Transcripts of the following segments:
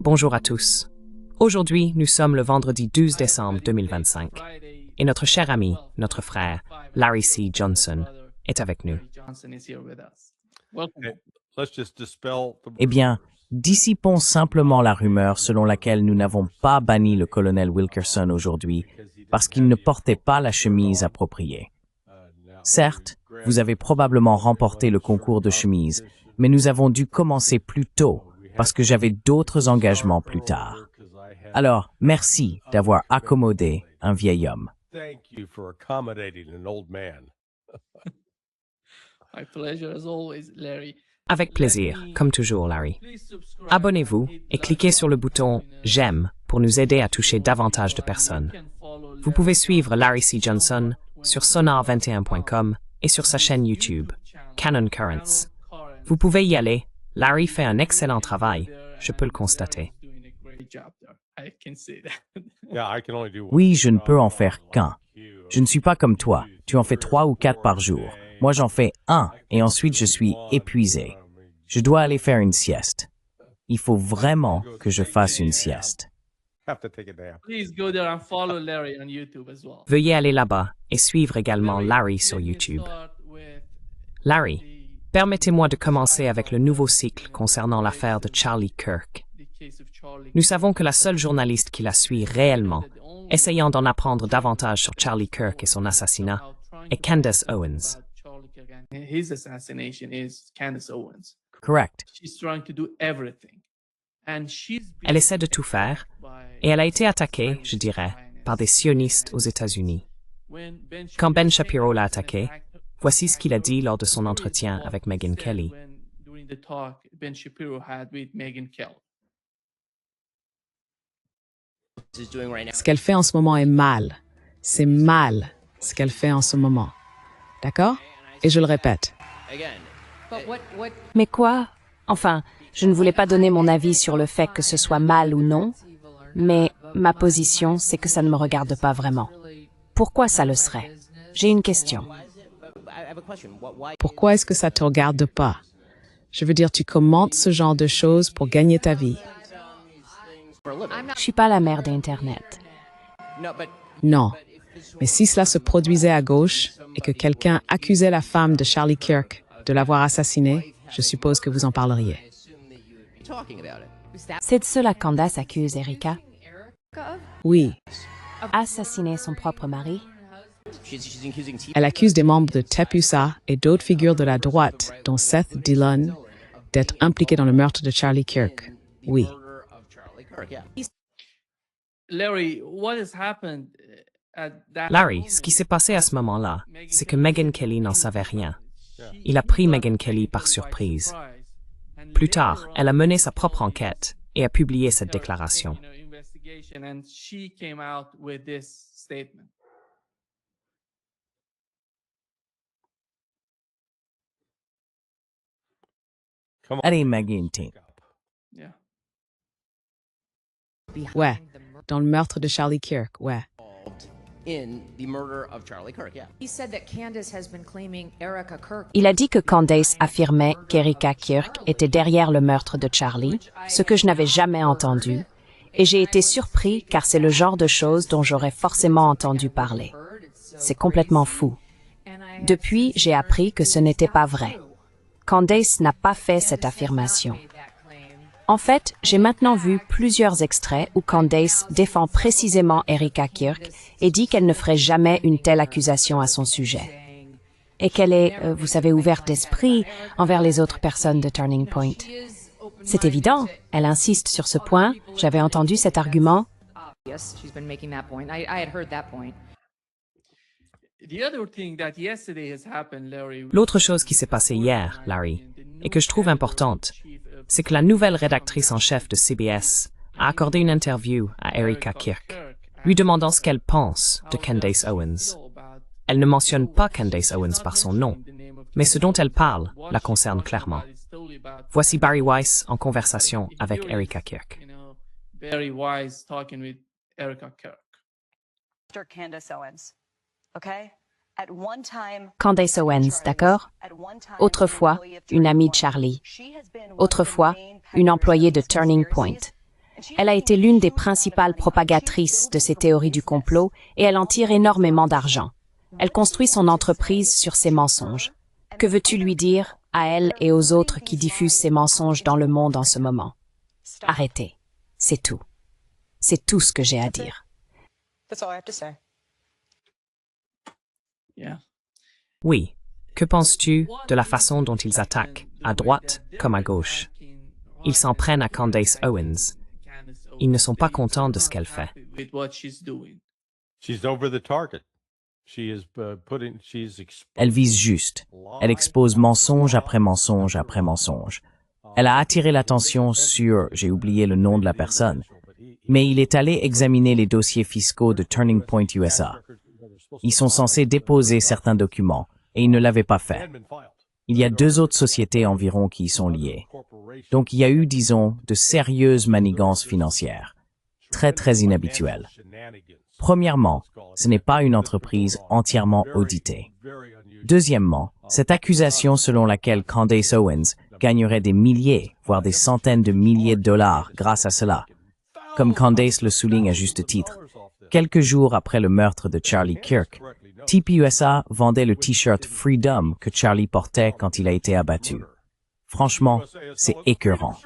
Bonjour à tous. Aujourd'hui, nous sommes le vendredi 12 décembre 2025 et notre cher ami, notre frère, Larry C. Johnson, est avec nous. Eh bien, dissipons simplement la rumeur selon laquelle nous n'avons pas banni le colonel Wilkerson aujourd'hui parce qu'il ne portait pas la chemise appropriée. Certes, vous avez probablement remporté le concours de chemise, mais nous avons dû commencer plus tôt parce que j'avais d'autres engagements plus tard. Alors, merci d'avoir accommodé un vieil homme. Avec plaisir, comme toujours, Larry. Abonnez-vous et cliquez sur le bouton « J'aime » pour nous aider à toucher davantage de personnes. Vous pouvez suivre Larry C. Johnson sur sonar21.com et sur sa chaîne YouTube, Canon Currents. Vous pouvez y aller. Larry fait un excellent travail, je peux le constater. Oui, je ne peux en faire qu'un. Je ne suis pas comme toi. Tu en fais 3 ou 4 par jour. Moi, j'en fais un et ensuite je suis épuisé. Je dois aller faire une sieste. Il faut vraiment que je fasse une sieste. Veuillez aller là-bas et suivre également Larry sur YouTube. Larry, permettez-moi de commencer avec le nouveau cycle concernant l'affaire de Charlie Kirk. Nous savons que la seule journaliste qui la suit réellement, essayant d'en apprendre davantage sur Charlie Kirk et son assassinat, est Candace Owens. Correct. Elle essaie de tout faire, et elle a été attaquée, je dirais, par des sionistes aux États-Unis. Quand Ben Shapiro l'a attaquée, voici ce qu'il a dit lors de son entretien avec Megyn Kelly. Ce qu'elle fait en ce moment est mal. C'est mal, ce qu'elle fait en ce moment. D'accord? Et je le répète. Mais quoi? Enfin, je ne voulais pas donner mon avis sur le fait que ce soit mal ou non, mais ma position, c'est que ça ne me regarde pas vraiment. Pourquoi ça le serait? J'ai une question. Pourquoi est-ce que ça te regarde pas? Je veux dire, tu commentes ce genre de choses pour gagner ta vie. Je suis pas la mère d'Internet. Non. Mais si cela se produisait à gauche et que quelqu'un accusait la femme de Charlie Kirk de l'avoir assassinée, je suppose que vous en parleriez. C'est de cela qu'Candace accuse Erika. Oui. Assassiner son propre mari? Elle accuse des membres de TEPUSA et d'autres figures de la droite, dont Seth Dillon, d'être impliqués dans le meurtre de Charlie Kirk. Oui. Larry, ce qui s'est passé à ce moment-là, c'est que Megyn Kelly n'en savait rien. Il a pris Megyn Kelly par surprise. Plus tard, elle a mené sa propre enquête et a publié cette déclaration. Allez, Megyn, tiens. Ouais. Dans le meurtre de Charlie Kirk, ouais. Il a dit que Candace affirmait qu'Erika Kirk était derrière le meurtre de Charlie, ce que je n'avais jamais entendu, et j'ai été surpris car c'est le genre de choses dont j'aurais forcément entendu parler. C'est complètement fou. Depuis, j'ai appris que ce n'était pas vrai. Candace n'a pas fait cette affirmation. En fait, j'ai maintenant vu plusieurs extraits où Candace défend précisément Erika Kirk et dit qu'elle ne ferait jamais une telle accusation à son sujet. Et qu'elle est, vous savez, ouverte d'esprit envers les autres personnes de Turning Point. C'est évident, elle insiste sur ce point, j'avais entendu cet argument. L'autre chose qui s'est passée hier, Larry, et que je trouve importante, c'est que la nouvelle rédactrice en chef de CBS a accordé une interview à Erika Kirk, lui demandant ce qu'elle pense de Candace Owens. Elle ne mentionne pas Candace Owens par son nom, mais ce dont elle parle la concerne clairement. Voici Barry Weiss en conversation avec Erika Kirk. Candace Owens, d'accord? Autrefois, une amie de Charlie. Autrefois, une employée de Turning Point. Elle a été l'une des principales propagatrices de ces théories du complot et elle en tire énormément d'argent. Elle construit son entreprise sur ces mensonges. Que veux-tu lui dire à elle et aux autres qui diffusent ces mensonges dans le monde en ce moment? Arrêtez. C'est tout. C'est tout ce que j'ai à dire. Oui. Que penses-tu de la façon dont ils attaquent, à droite comme à gauche? Ils s'en prennent à Candace Owens. Ils ne sont pas contents de ce qu'elle fait. Elle vise juste. Elle expose mensonge après mensonge après mensonge. Elle a attiré l'attention sur, j'ai oublié le nom de la personne, mais il est allé examiner les dossiers fiscaux de Turning Point USA. Ils sont censés déposer certains documents, et ils ne l'avaient pas fait. Il y a 2 autres sociétés environ qui y sont liées. Donc il y a eu, disons, de sérieuses manigances financières. Très inhabituelles. Premièrement, ce n'est pas une entreprise entièrement auditée. Deuxièmement, cette accusation selon laquelle Candace Owens gagnerait des milliers, voire des centaines de milliers de dollars grâce à cela. Comme Candace le souligne à juste titre, quelques jours après le meurtre de Charlie Kirk, TPUSA vendait le t-shirt Freedom que Charlie portait quand il a été abattu. Franchement, c'est écœurant.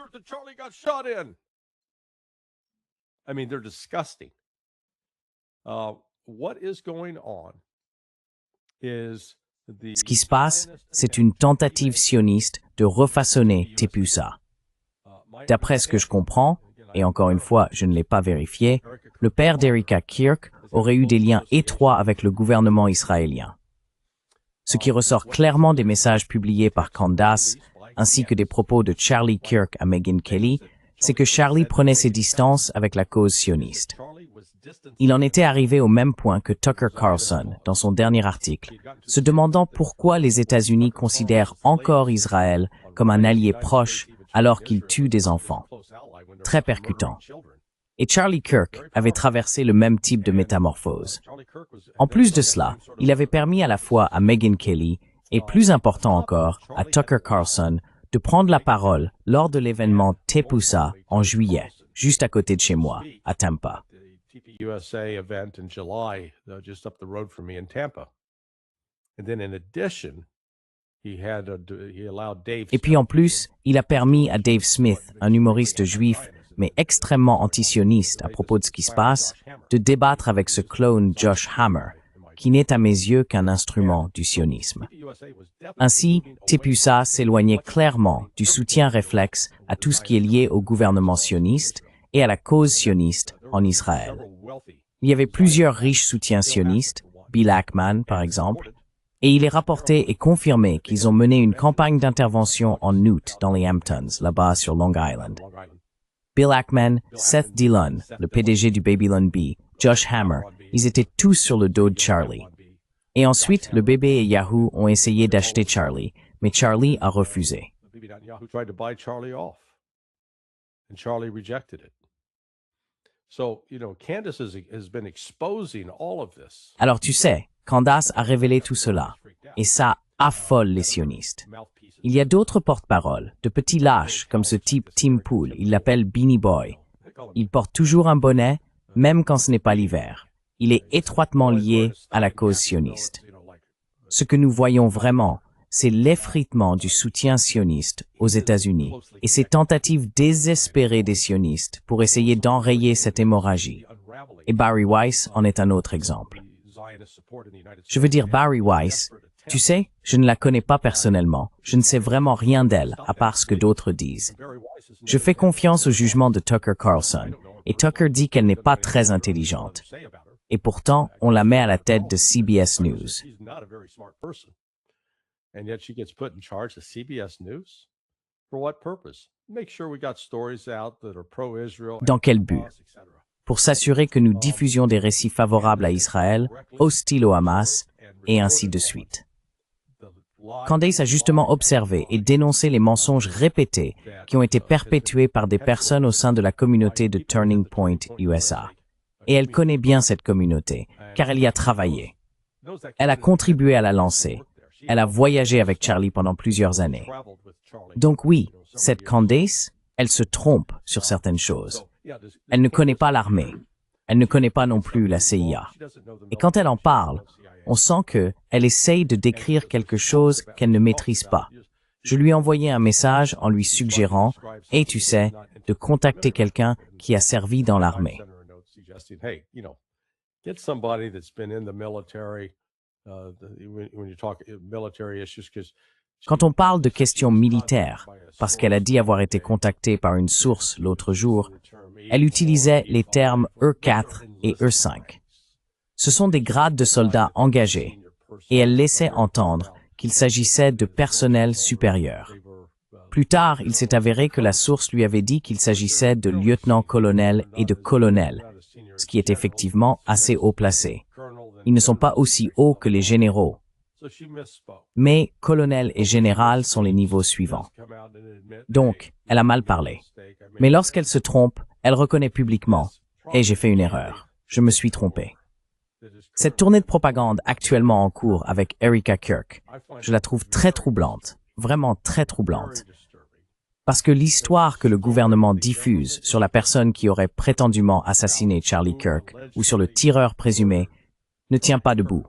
Ce qui se passe, c'est une tentative sioniste de refaçonner TPUSA. D'après ce que je comprends, et encore une fois, je ne l'ai pas vérifié, le père d'Erika Kirk aurait eu des liens étroits avec le gouvernement israélien. Ce qui ressort clairement des messages publiés par Candace, ainsi que des propos de Charlie Kirk à Megyn Kelly, c'est que Charlie prenait ses distances avec la cause sioniste. Il en était arrivé au même point que Tucker Carlson, dans son dernier article, se demandant pourquoi les États-Unis considèrent encore Israël comme un allié proche alors qu'il tue des enfants. Très percutant. Et Charlie Kirk avait traversé le même type de métamorphose. En plus de cela, il avait permis à la fois à Megyn Kelly et, plus important encore, à Tucker Carlson de prendre la parole lors de l'événement TPUSA en juillet, juste à côté de chez moi, à Tampa. Et puis en plus, il a permis à Dave Smith, un humoriste juif, mais extrêmement antisioniste à propos de ce qui se passe, de débattre avec ce clone Josh Hammer, qui n'est à mes yeux qu'un instrument du sionisme. Ainsi, TPUSA s'éloignait clairement du soutien réflexe à tout ce qui est lié au gouvernement sioniste et à la cause sioniste en Israël. Il y avait plusieurs riches soutiens sionistes, Bill Ackman par exemple, et il est rapporté et confirmé qu'ils ont mené une campagne d'intervention en août dans les Hamptons, là-bas sur Long Island. Bill Ackman, Seth Dillon, le PDG du Babylon Bee, Josh Hammer, ils étaient tous sur le dos de Charlie. Et ensuite, le bébé et Yahoo ont essayé d'acheter Charlie, mais Charlie a refusé. Alors tu sais, Candace a révélé tout cela, et ça affole les sionistes. Il y a d'autres porte-paroles, de petits lâches comme ce type Tim Pool, il l'appelle Beanie Boy. Il porte toujours un bonnet, même quand ce n'est pas l'hiver. Il est étroitement lié à la cause sioniste. Ce que nous voyons vraiment, c'est l'effritement du soutien sioniste aux États-Unis et ces tentatives désespérées des sionistes pour essayer d'enrayer cette hémorragie. Et Bari Weiss en est un autre exemple. Je veux dire Bari Weiss, tu sais, je ne la connais pas personnellement, je ne sais vraiment rien d'elle, à part ce que d'autres disent. Je fais confiance au jugement de Tucker Carlson, et Tucker dit qu'elle n'est pas très intelligente. Et pourtant, on la met à la tête de CBS News. Dans quel but? Pour s'assurer que nous diffusions des récits favorables à Israël, hostiles au Hamas, et ainsi de suite. Candace a justement observé et dénoncé les mensonges répétés qui ont été perpétués par des personnes au sein de la communauté de Turning Point USA. Et elle connaît bien cette communauté, car elle y a travaillé. Elle a contribué à la lancer. Elle a voyagé avec Charlie pendant plusieurs années. Donc oui, cette Candace, elle se trompe sur certaines choses. Elle ne connaît pas l'armée. Elle ne connaît pas non plus la CIA. Et quand elle en parle, on sent qu'elle essaye de décrire quelque chose qu'elle ne maîtrise pas. Je lui ai envoyé un message en lui suggérant, et tu sais, de contacter quelqu'un qui a servi dans l'armée. Quand on parle de questions militaires, parce qu'elle a dit avoir été contactée par une source l'autre jour, elle utilisait les termes E4 et E5. Ce sont des grades de soldats engagés, et elle laissait entendre qu'il s'agissait de personnel supérieur. Plus tard, il s'est avéré que la source lui avait dit qu'il s'agissait de lieutenant-colonel et de colonel, ce qui est effectivement assez haut placé. Ils ne sont pas aussi hauts que les généraux. Mais colonel et général sont les niveaux suivants. Donc, elle a mal parlé. Mais lorsqu'elle se trompe, elle reconnaît publiquement « Et j'ai fait une erreur. Je me suis trompé. » Cette tournée de propagande actuellement en cours avec Erika Kirk, je la trouve très troublante, vraiment très troublante. Parce que l'histoire que le gouvernement diffuse sur la personne qui aurait prétendument assassiné Charlie Kirk ou sur le tireur présumé ne tient pas debout.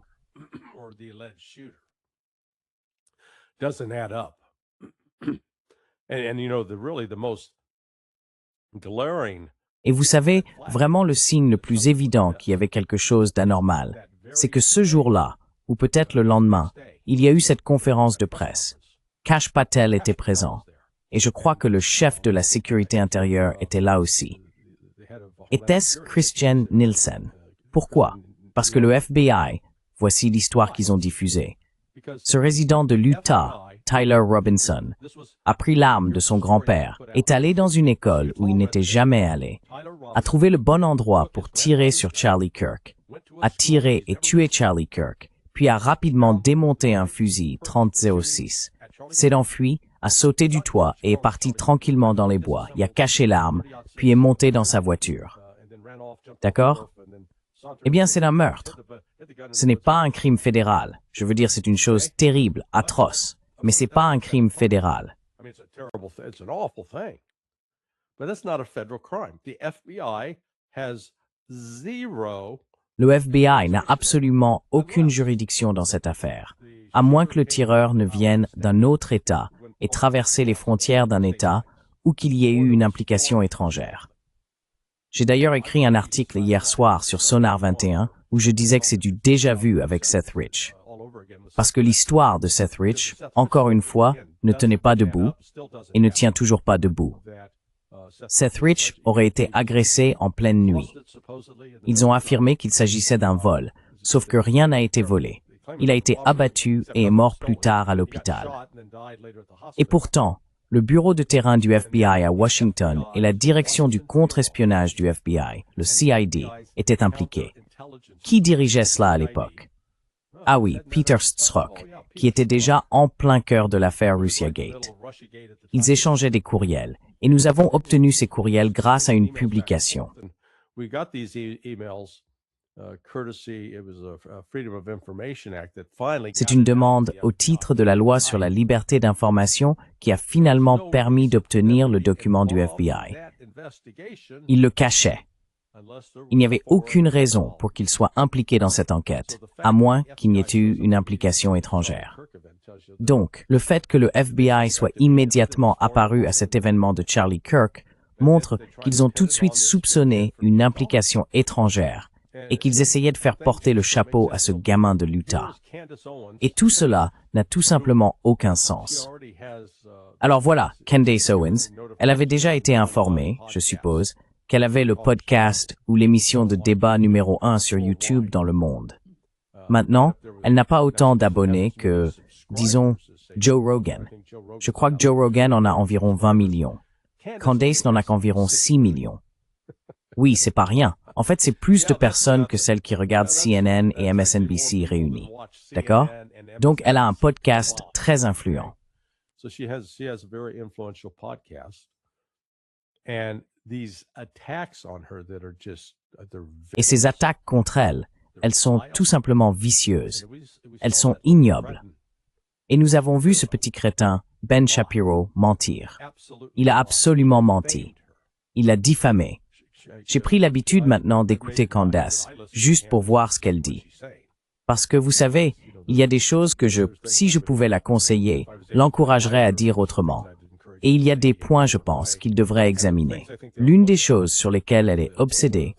Et vous savez, vraiment le signe le plus évident qu'il y avait quelque chose d'anormal, c'est que ce jour-là, ou peut-être le lendemain, il y a eu cette conférence de presse. Kash Patel était présent. Et je crois que le chef de la sécurité intérieure était là aussi. Était-ce Christian Nielsen? Pourquoi? Parce que le FBI, voici l'histoire qu'ils ont diffusée. Ce résident de l'Utah, Tyler Robinson, a pris l'arme de son grand-père, est allé dans une école où il n'était jamais allé, a trouvé le bon endroit pour tirer sur Charlie Kirk, a tiré et tué Charlie Kirk, puis a rapidement démonté un fusil 30-06, s'est enfui, a sauté du toit et est parti tranquillement dans les bois. Il a caché l'arme, puis est monté dans sa voiture. D'accord? Eh bien, c'est un meurtre. Ce n'est pas un crime fédéral. Je veux dire, c'est une chose terrible, atroce. Mais c'est pas un crime fédéral. Le FBI n'a absolument aucune juridiction dans cette affaire, à moins que le tireur ne vienne d'un autre État et traverser les frontières d'un État ou qu'il y ait eu une implication étrangère. J'ai d'ailleurs écrit un article hier soir sur Sonar 21 où je disais que c'est du déjà-vu avec Seth Rich. Parce que l'histoire de Seth Rich, encore une fois, ne tenait pas debout et ne tient toujours pas debout. Seth Rich aurait été agressé en pleine nuit. Ils ont affirmé qu'il s'agissait d'un vol, sauf que rien n'a été volé. Il a été abattu et est mort plus tard à l'hôpital. Et pourtant, le bureau de terrain du FBI à Washington et la direction du contre-espionnage du FBI, le CID, étaient impliqués. Qui dirigeait cela à l'époque? Ah oui, Peter Strzok, qui était déjà en plein cœur de l'affaire Russiagate. Ils échangeaient des courriels, et nous avons obtenu ces courriels grâce à une publication. C'est une demande au titre de la loi sur la liberté d'information qui a finalement permis d'obtenir le document du FBI. Il le cachait. Il n'y avait aucune raison pour qu'il soit impliqué dans cette enquête, à moins qu'il n'y ait eu une implication étrangère. Donc, le fait que le FBI soit immédiatement apparu à cet événement de Charlie Kirk montre qu'ils ont tout de suite soupçonné une implication étrangère et qu'ils essayaient de faire porter le chapeau à ce gamin de l'Utah. Et tout cela n'a tout simplement aucun sens. Alors voilà, Candace Owens, elle avait déjà été informée, je suppose, qu'elle avait le podcast ou l'émission de débat numéro 1 sur YouTube dans le monde. Maintenant, elle n'a pas autant d'abonnés que, disons, Joe Rogan. Je crois que Joe Rogan en a environ 20 millions. Candace n'en a qu'environ 6 millions. Oui, c'est pas rien. En fait, c'est plus de personnes que celles qui regardent CNN et MSNBC réunies. D'accord? Donc, elle a un podcast très influent. Et ces attaques contre elle, elles sont tout simplement vicieuses. Elles sont ignobles. Et nous avons vu ce petit crétin, Ben Shapiro, mentir. Il a absolument menti. Il a diffamé. J'ai pris l'habitude maintenant d'écouter Candace, juste pour voir ce qu'elle dit. Parce que vous savez, il y a des choses que si je pouvais la conseiller, l'encouragerais à dire autrement. Et il y a des points, je pense, qu'il devrait examiner. L'une des choses sur lesquelles elle est obsédée,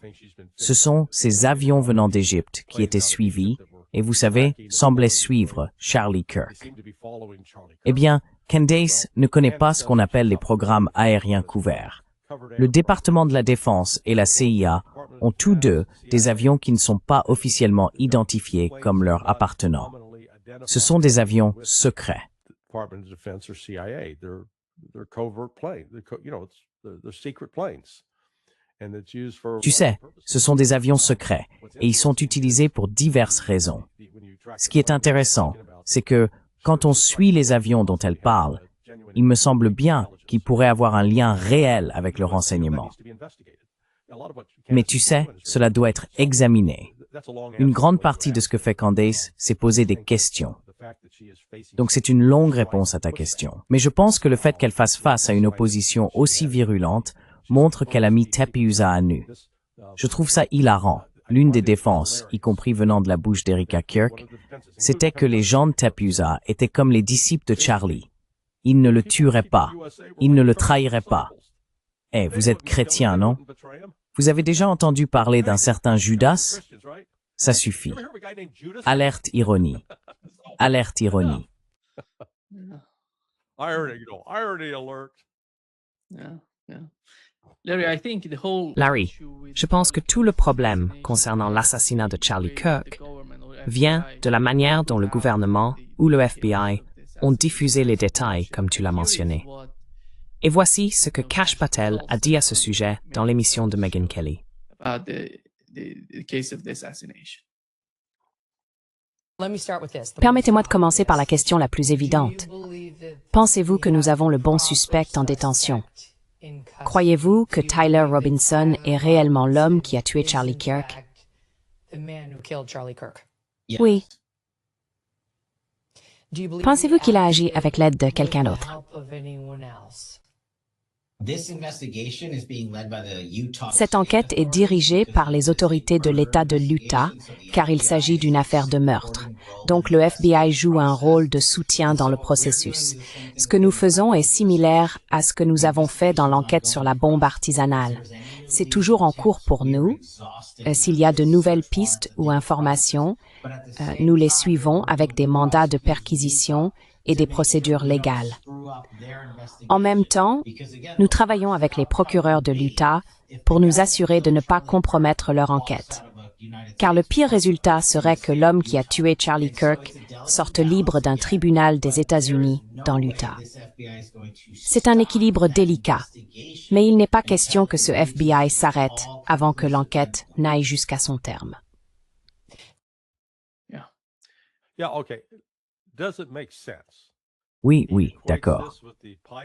ce sont ces avions venant d'Égypte qui étaient suivis, et vous savez, semblaient suivre Charlie Kirk. Eh bien, Candace ne connaît pas ce qu'on appelle les programmes aériens couverts. Le département de la Défense et la CIA ont tous deux des avions qui ne sont pas officiellement identifiés comme leur appartenant. Ce sont des avions secrets. Tu sais, ce sont des avions secrets et ils sont utilisés pour diverses raisons. Ce qui est intéressant, c'est que quand on suit les avions dont elle parle, il me semble bien qu'ils pourraient avoir un lien réel avec le renseignement. Mais tu sais, cela doit être examiné. Une grande partie de ce que fait Candace, c'est poser des questions. Donc c'est une longue réponse à ta question. Mais je pense que le fait qu'elle fasse face à une opposition aussi virulente montre qu'elle a mis Tepéusa à nu. Je trouve ça hilarant. L'une des défenses, y compris venant de la bouche d'Erika Kirk, c'était que les gens de Tepéusa étaient comme les disciples de Charlie. Ils ne le tueraient pas. Ils ne le trahiraient pas. Eh, vous êtes chrétien, non? Vous avez déjà entendu parler d'un certain Judas? Ça suffit. Alerte ironie. Alerte ironie. Larry, je pense que tout le problème concernant l'assassinat de Charlie Kirk vient de la manière dont le gouvernement ou le FBI ont diffusé les détails, comme tu l'as mentionné. Et voici ce que Kash Patel a dit à ce sujet dans l'émission de Megyn Kelly. Permettez-moi de commencer par la question la plus évidente. Pensez-vous que nous avons le bon suspect en détention? Croyez-vous que Tyler Robinson est réellement l'homme qui a tué Charlie Kirk? Oui. Pensez-vous qu'il a agi avec l'aide de quelqu'un d'autre? Cette enquête est dirigée par les autorités de l'État de l'Utah, car il s'agit d'une affaire de meurtre. Donc le FBI joue un rôle de soutien dans le processus. Ce que nous faisons est similaire à ce que nous avons fait dans l'enquête sur la bombe artisanale. C'est toujours en cours pour nous. S'il y a de nouvelles pistes ou informations, nous les suivons avec des mandats de perquisition et des procédures légales. En même temps, nous travaillons avec les procureurs de l'Utah pour nous assurer de ne pas compromettre leur enquête. Car le pire résultat serait que l'homme qui a tué Charlie Kirk sorte libre d'un tribunal des États-Unis dans l'Utah. C'est un équilibre délicat, mais il n'est pas question que ce FBI s'arrête avant que l'enquête n'aille jusqu'à son terme. Oui, d'accord.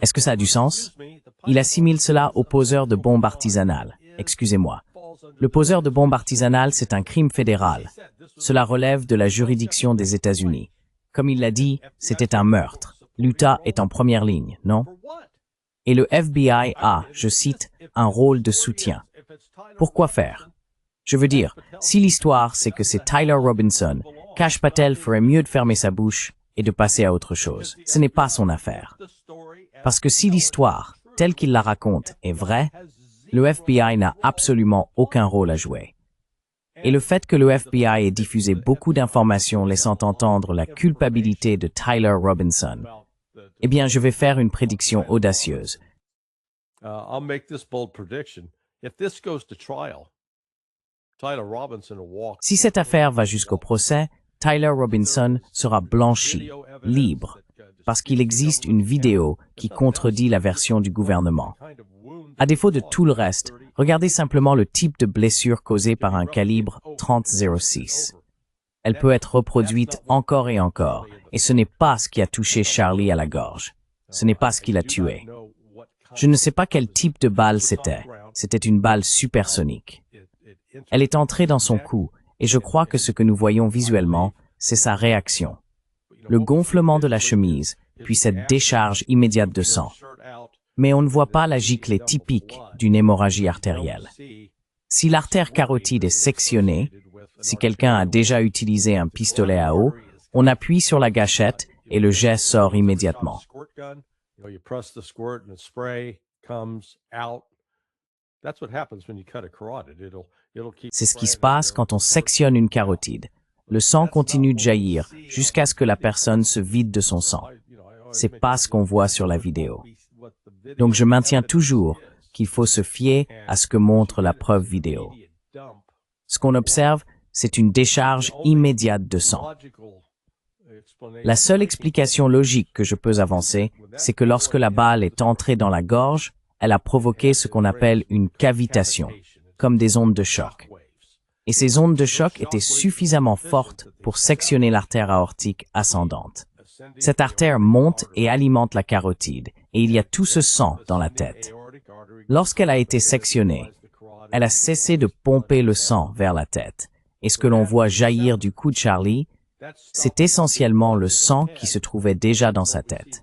Est-ce que ça a du sens? Il assimile cela au poseur de bombes artisanales. Excusez-moi. Le poseur de bombes artisanales, c'est un crime fédéral. Cela relève de la juridiction des États-Unis. Comme il l'a dit, c'était un meurtre. L'Utah est en première ligne, non? Et le FBI a, je cite, un rôle de soutien. Pourquoi faire? Je veux dire, si l'histoire c'est que c'est Tyler Robinson, Kash Patel ferait mieux de fermer sa bouche et de passer à autre chose. Ce n'est pas son affaire. Parce que si l'histoire, telle qu'il la raconte, est vraie, le FBI n'a absolument aucun rôle à jouer. Et le fait que le FBI ait diffusé beaucoup d'informations laissant entendre la culpabilité de Tyler Robinson, eh bien, je vais faire une prédiction audacieuse. Si cette affaire va jusqu'au procès, Tyler Robinson sera blanchi, libre, parce qu'il existe une vidéo qui contredit la version du gouvernement. À défaut de tout le reste, regardez simplement le type de blessure causée par un calibre 30-06. Elle peut être reproduite encore et encore, et ce n'est pas ce qui a touché Charlie à la gorge. Ce n'est pas ce qui l'a tué. Je ne sais pas quel type de balle c'était. C'était une balle supersonique. Elle est entrée dans son cou, et je crois que ce que nous voyons visuellement, c'est sa réaction. Le gonflement de la chemise, puis cette décharge immédiate de sang. Mais on ne voit pas la giclée typique d'une hémorragie artérielle. Si l'artère carotide est sectionnée, si quelqu'un a déjà utilisé un pistolet à eau, on appuie sur la gâchette et le jet sort immédiatement. C'est ce qui se passe quand on sectionne une carotide. Le sang continue de jaillir jusqu'à ce que la personne se vide de son sang. C'est pas ce qu'on voit sur la vidéo. Donc je maintiens toujours qu'il faut se fier à ce que montre la preuve vidéo. Ce qu'on observe, c'est une décharge immédiate de sang. La seule explication logique que je peux avancer, c'est que lorsque la balle est entrée dans la gorge, elle a provoqué ce qu'on appelle une cavitation, comme des ondes de choc. Et ces ondes de choc étaient suffisamment fortes pour sectionner l'artère aortique ascendante. Cette artère monte et alimente la carotide, et il y a tout ce sang dans la tête. Lorsqu'elle a été sectionnée, elle a cessé de pomper le sang vers la tête, et ce que l'on voit jaillir du cou de Charlie, c'est essentiellement le sang qui se trouvait déjà dans sa tête.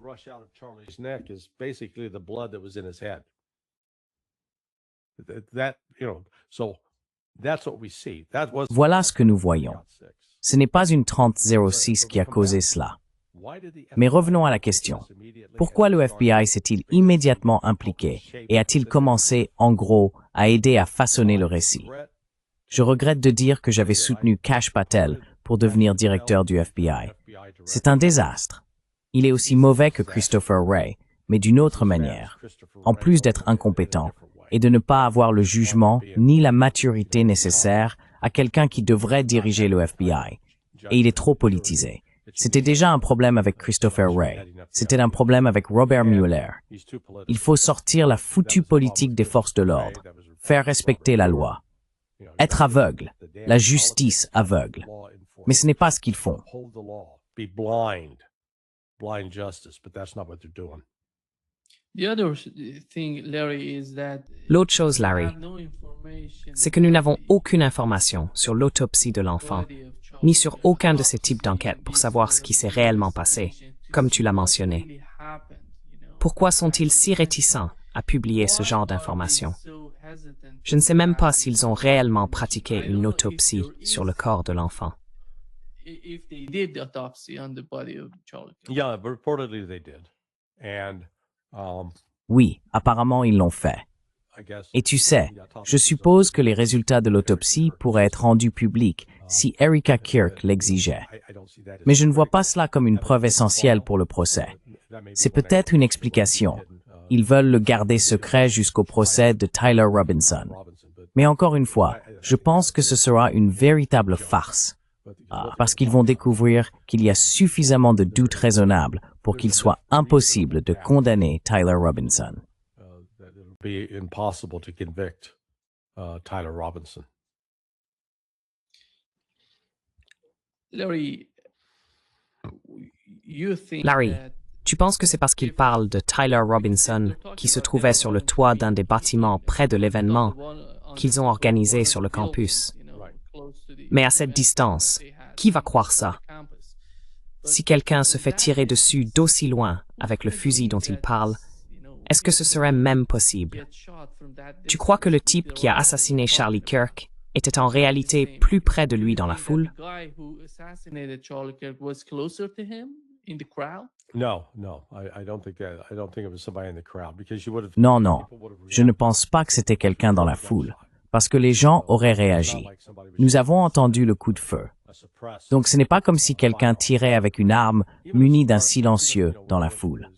Voilà ce que nous voyons. Ce n'est pas une 30-06 qui a causé cela. Mais revenons à la question. Pourquoi le FBI s'est-il immédiatement impliqué et a-t-il commencé, en gros, à aider à façonner le récit? Je regrette de dire que j'avais soutenu Kash Patel pour devenir directeur du FBI. C'est un désastre. Il est aussi mauvais que Christopher Wray, mais d'une autre manière. En plus d'être incompétent et de ne pas avoir le jugement ni la maturité nécessaire à quelqu'un qui devrait diriger le FBI. Et il est trop politisé. C'était déjà un problème avec Christopher Wray. C'était un problème avec Robert Mueller. Il faut sortir la foutue politique des forces de l'ordre, faire respecter la loi, être aveugle, la justice aveugle. Mais ce n'est pas ce qu'ils font. L'autre chose, Larry, c'est que nous n'avons aucune information sur l'autopsie de l'enfant, ni sur aucun de ces types d'enquêtes pour savoir ce qui s'est réellement passé, comme tu l'as mentionné. Pourquoi sont-ils si réticents à publier ce genre d'informations? Je ne sais même pas s'ils ont réellement pratiqué une autopsie sur le corps de l'enfant. Oui, apparemment ils l'ont fait. Et tu sais, je suppose que les résultats de l'autopsie pourraient être rendus publics si Erika Kirk l'exigeait. Mais je ne vois pas cela comme une preuve essentielle pour le procès. C'est peut-être une explication. Ils veulent le garder secret jusqu'au procès de Tyler Robinson. Mais encore une fois, je pense que ce sera une véritable farce. Parce qu'ils vont découvrir qu'il y a suffisamment de doutes raisonnables pour qu'il soit impossible de condamner Tyler Robinson. Larry, tu penses que c'est parce qu'il parle de Tyler Robinson, qui se trouvait sur le toit d'un des bâtiments près de l'événement qu'ils ont organisé sur le campus? Mais à cette distance, qui va croire ça? Si quelqu'un se fait tirer dessus d'aussi loin avec le fusil dont il parle, est-ce que ce serait même possible? Tu crois que le type qui a assassiné Charlie Kirk était en réalité plus près de lui dans la foule? Non, non, je ne pense pas que c'était quelqu'un dans la foule, parce que les gens auraient réagi. Nous avons entendu le coup de feu. Donc ce n'est pas comme si quelqu'un tirait avec une arme munie d'un silencieux dans la foule.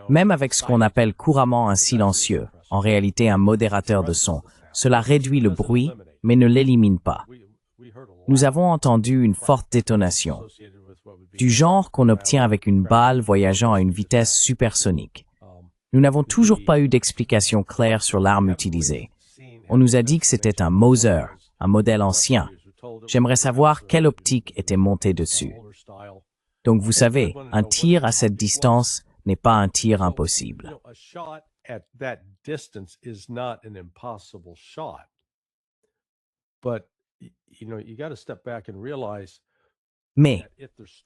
Même avec ce qu'on appelle couramment un silencieux, en réalité un modérateur de son, cela réduit le bruit, mais ne l'élimine pas. Nous avons entendu une forte détonation, du genre qu'on obtient avec une balle voyageant à une vitesse supersonique. Nous n'avons toujours pas eu d'explication claire sur l'arme utilisée. On nous a dit que c'était un Mauser, un modèle ancien. J'aimerais savoir quelle optique était montée dessus. Donc vous savez, un tir à cette distance n'est pas un tir impossible. Mais,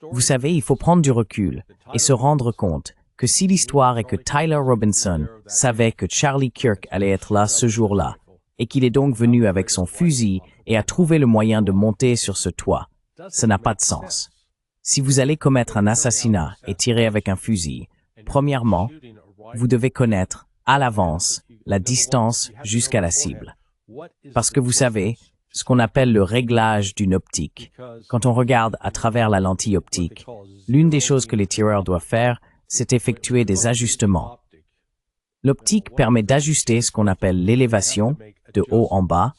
vous savez, il faut prendre du recul et se rendre compte que si l'histoire est que Tyler Robinson savait que Charlie Kirk allait être là ce jour-là, et qu'il est donc venu avec son fusil et a trouvé le moyen de monter sur ce toit, ça n'a pas de sens. Si vous allez commettre un assassinat et tirer avec un fusil, premièrement, vous devez connaître à l'avance la distance jusqu'à la cible. Parce que vous savez, ce qu'on appelle le réglage d'une optique. Quand on regarde à travers la lentille optique, l'une des choses que les tireurs doivent faire, c'est effectuer des ajustements. L'optique permet d'ajuster ce qu'on appelle l'élévation, de haut en bas,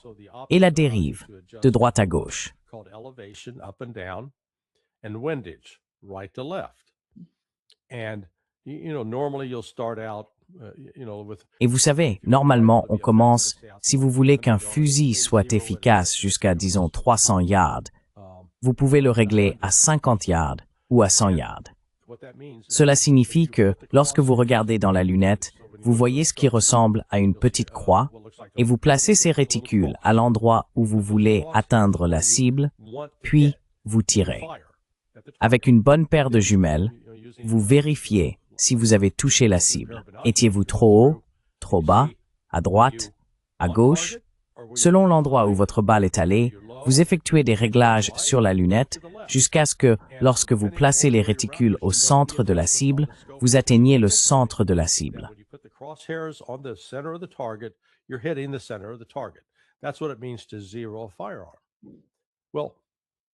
et la dérive, de droite à gauche. Et vous savez, normalement, on commence, si vous voulez qu'un fusil soit efficace jusqu'à, disons, 300 yards, vous pouvez le régler à 50 yards ou à 100 yards. Cela signifie que, lorsque vous regardez dans la lunette, vous voyez ce qui ressemble à une petite croix et vous placez ces réticules à l'endroit où vous voulez atteindre la cible, puis vous tirez. Avec une bonne paire de jumelles, vous vérifiez si vous avez touché la cible. Étiez-vous trop haut, trop bas, à droite, à gauche? Selon l'endroit où votre balle est allée, vous effectuez des réglages sur la lunette jusqu'à ce que, lorsque vous placez les réticules au centre de la cible, vous atteigniez le centre de la cible.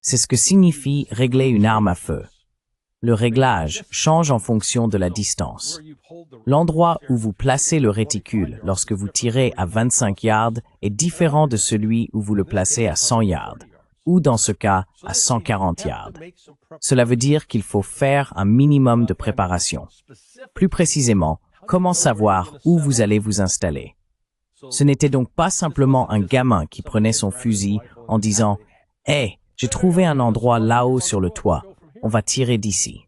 C'est ce que signifie régler une arme à feu. Le réglage change en fonction de la distance. L'endroit où vous placez le réticule lorsque vous tirez à 25 yards est différent de celui où vous le placez à 100 yards, ou dans ce cas, à 140 yards. Cela veut dire qu'il faut faire un minimum de préparation. Plus précisément, comment savoir où vous allez vous installer? Ce n'était donc pas simplement un gamin qui prenait son fusil en disant « Hey, j'ai trouvé un endroit là-haut sur le toit. On va tirer d'ici. »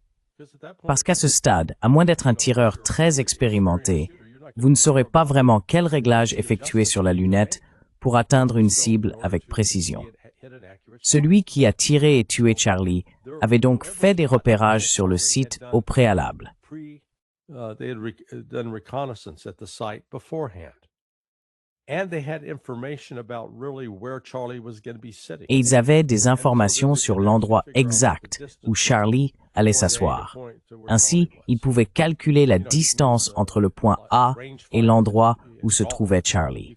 Parce qu'à ce stade, à moins d'être un tireur très expérimenté, vous ne saurez pas vraiment quel réglage effectuer sur la lunette pour atteindre une cible avec précision. Celui qui a tiré et tué Charlie avait donc fait des repérages sur le site au préalable. Et ils avaient des informations sur l'endroit exact où Charlie allait s'asseoir. Ainsi, ils pouvaient calculer la distance entre le point A et l'endroit où se trouvait Charlie.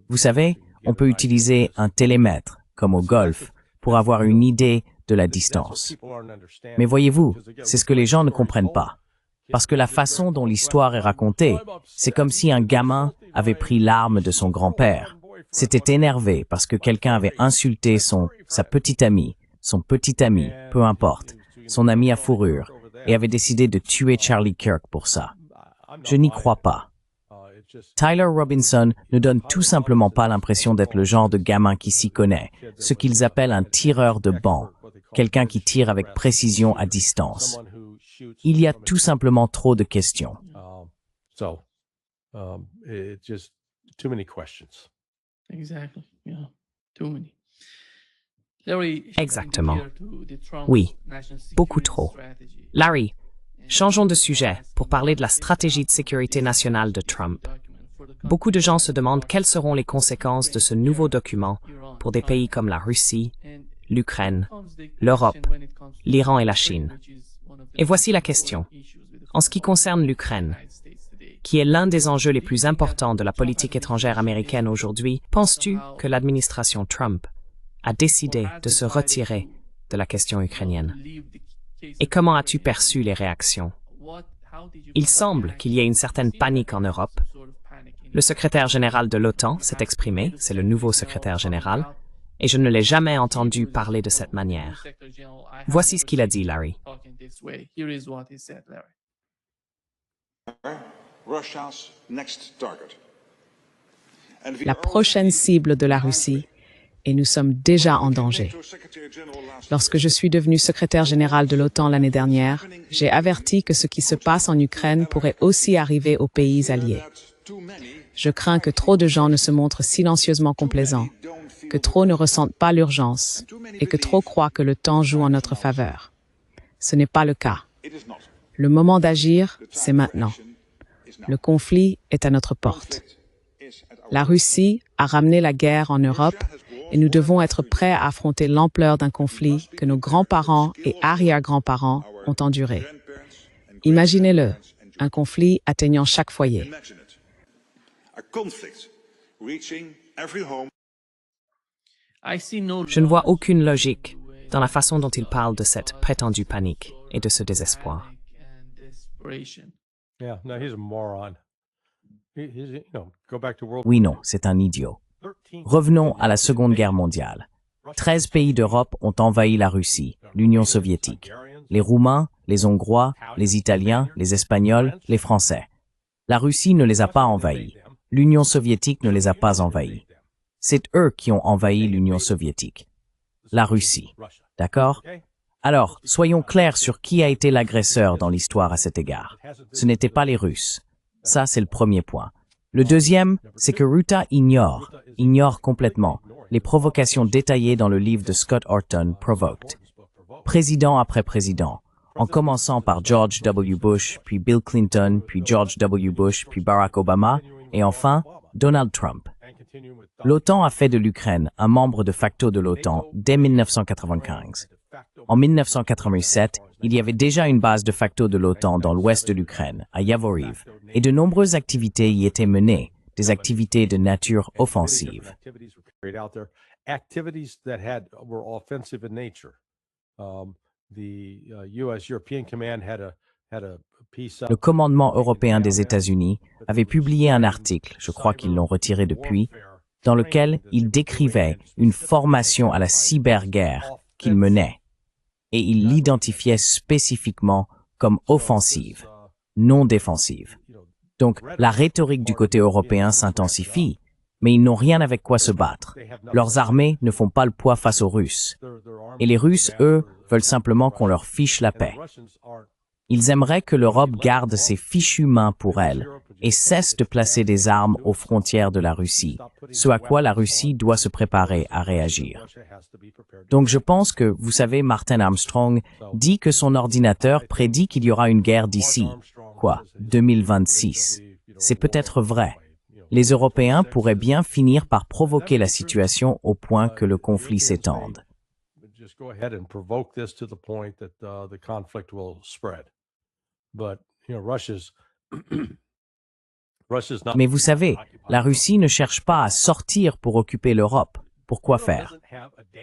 Vous savez, on peut utiliser un télémètre, comme au golf, pour avoir une idée de la distance. Mais voyez-vous, c'est ce que les gens ne comprennent pas. Parce que la façon dont l'histoire est racontée, c'est comme si un gamin avait pris l'arme de son grand-père. S'était énervé parce que quelqu'un avait insulté sa petite amie, son petit ami, peu importe, son ami à fourrure, et avait décidé de tuer Charlie Kirk pour ça. Je n'y crois pas. Tyler Robinson ne donne tout simplement pas l'impression d'être le genre de gamin qui s'y connaît, ce qu'ils appellent un tireur de banc, quelqu'un qui tire avec précision à distance. Il y a tout simplement trop de questions. Exactement. Oui, beaucoup trop. Larry, changeons de sujet pour parler de la stratégie de sécurité nationale de Trump. Beaucoup de gens se demandent quelles seront les conséquences de ce nouveau document pour des pays comme la Russie, l'Ukraine, l'Europe, l'Iran et la Chine. Et voici la question. En ce qui concerne l'Ukraine, qui est l'un des enjeux les plus importants de la politique étrangère américaine aujourd'hui, penses-tu que l'administration Trump a décidé de se retirer de la question ukrainienne? Et comment as-tu perçu les réactions? Il semble qu'il y ait une certaine panique en Europe. Le secrétaire général de l'OTAN s'est exprimé, c'est le nouveau secrétaire général, et je ne l'ai jamais entendu parler de cette manière. Voici ce qu'il a dit, Larry. La prochaine cible de la Russie, et nous sommes déjà en danger. Lorsque je suis devenu secrétaire général de l'OTAN l'année dernière, j'ai averti que ce qui se passe en Ukraine pourrait aussi arriver aux pays alliés. Je crains que trop de gens ne se montrent silencieusement complaisants, que trop ne ressentent pas l'urgence et que trop croient que le temps joue en notre faveur. Ce n'est pas le cas. Le moment d'agir, c'est maintenant. Le conflit est à notre porte. La Russie a ramené la guerre en Europe et nous devons être prêts à affronter l'ampleur d'un conflit que nos grands-parents et arrière-grands-parents ont enduré. Imaginez-le, un conflit atteignant chaque foyer. Je ne vois aucune logique dans la façon dont il parle de cette prétendue panique et de ce désespoir. Oui, non, c'est un idiot. Revenons à la Seconde Guerre mondiale. 13 pays d'Europe ont envahi la Russie, l'Union soviétique. Les Roumains, les Hongrois, les Italiens, les Espagnols, les Français. La Russie ne les a pas envahis. L'Union soviétique ne les a pas envahis. C'est eux qui ont envahi l'Union soviétique. La Russie. D'accord? Alors, soyons clairs sur qui a été l'agresseur dans l'histoire à cet égard. Ce n'étaient pas les Russes. Ça, c'est le premier point. Le deuxième, c'est que Ruta ignore complètement les provocations détaillées dans le livre de Scott Horton, Provoked. Président après président, en commençant par George W. Bush, puis Bill Clinton, puis George W. Bush, puis Barack Obama, et enfin, Donald Trump. L'OTAN a fait de l'Ukraine un membre de facto de l'OTAN dès 1995. En 1987, il y avait déjà une base de facto de l'OTAN dans l'ouest de l'Ukraine, à Yavoriv, et de nombreuses activités y étaient menées, des activités de nature offensive. Le commandement européen des États-Unis avait publié un article, je crois qu'ils l'ont retiré depuis, dans lequel il décrivait une formation à la cyberguerre qu'il menait, et il l'identifiait spécifiquement comme offensive, non défensive. Donc, la rhétorique du côté européen s'intensifie, mais ils n'ont rien avec quoi se battre. Leurs armées ne font pas le poids face aux Russes. Et les Russes, eux, veulent simplement qu'on leur fiche la paix. Ils aimeraient que l'Europe garde ses fichus mains pour elle et cesse de placer des armes aux frontières de la Russie, ce à quoi la Russie doit se préparer à réagir. Donc je pense que, vous savez, Martin Armstrong dit que son ordinateur prédit qu'il y aura une guerre d'ici, 2026. C'est peut-être vrai. Les Européens pourraient bien finir par provoquer la situation au point que le conflit s'étende. Mais vous savez, la Russie ne cherche pas à sortir pour occuper l'Europe. Pourquoi faire?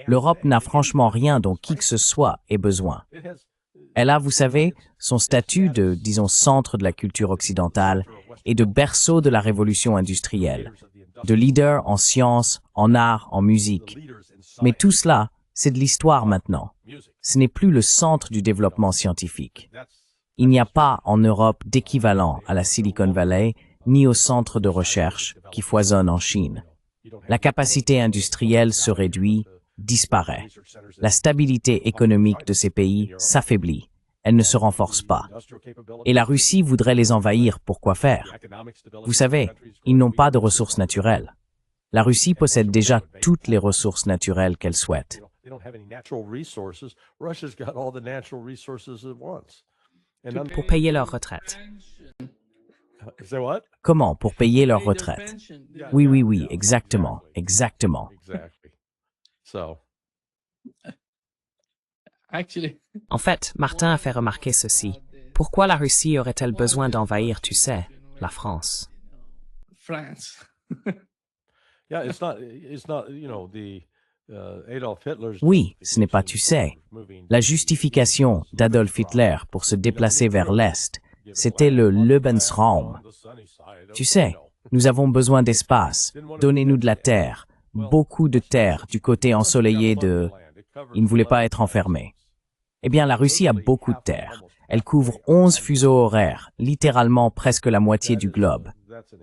L'Europe n'a franchement rien dont qui que ce soit ait besoin. Elle a, vous savez, son statut de, disons, centre de la culture occidentale et de berceau de la révolution industrielle, de leader en sciences, en art, en musique. Mais tout cela, c'est de l'histoire maintenant. Ce n'est plus le centre du développement scientifique. Il n'y a pas en Europe d'équivalent à la Silicon Valley ni au centre de recherche qui foisonne en Chine. La capacité industrielle se réduit, disparaît. La stabilité économique de ces pays s'affaiblit. Elle ne se renforce pas. Et la Russie voudrait les envahir. Pourquoi faire? Vous savez, ils n'ont pas de ressources naturelles. La Russie possède déjà toutes les ressources naturelles qu'elle souhaite. Pour payer leur retraite. Comment? Pour payer leur retraite? Oui, exactement. En fait, Martin a fait remarquer ceci. Pourquoi la Russie aurait-elle besoin d'envahir, tu sais, la France? Oui, ce n'est pas tu sais. La justification d'Adolf Hitler pour se déplacer vers l'Est, c'était le Lebensraum. Tu sais, nous avons besoin d'espace, donnez-nous de la terre, beaucoup de terre du côté ensoleillé de... Il ne voulait pas être enfermé. Eh bien, la Russie a beaucoup de terre. Elle couvre 11 fuseaux horaires, littéralement presque la moitié du globe.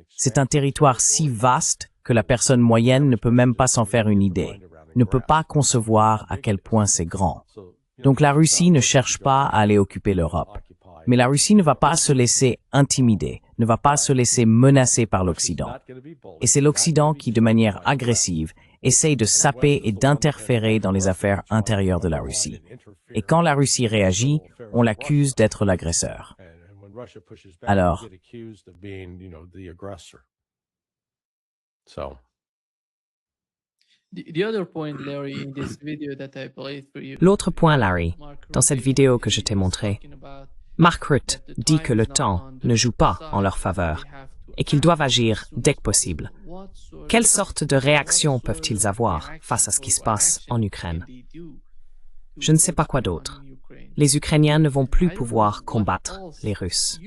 C'est un territoire si vaste que la personne moyenne ne peut même pas s'en faire une idée, ne peut pas concevoir à quel point c'est grand. Donc la Russie ne cherche pas à aller occuper l'Europe. Mais la Russie ne va pas se laisser intimider, ne va pas se laisser menacer par l'Occident. Et c'est l'Occident qui, de manière agressive, essaye de saper et d'interférer dans les affaires intérieures de la Russie. Et quand la Russie réagit, on l'accuse d'être l'agresseur. Alors, L'autre point, Larry, dans cette vidéo que je t'ai montrée, Mark Rutte dit que le temps ne joue pas en leur faveur et qu'ils doivent agir dès que possible. Quelle sorte de réaction peuvent-ils avoir face à ce qui se passe en Ukraine? Je ne sais pas quoi d'autre. Les Ukrainiens ne vont plus pouvoir combattre les Russes.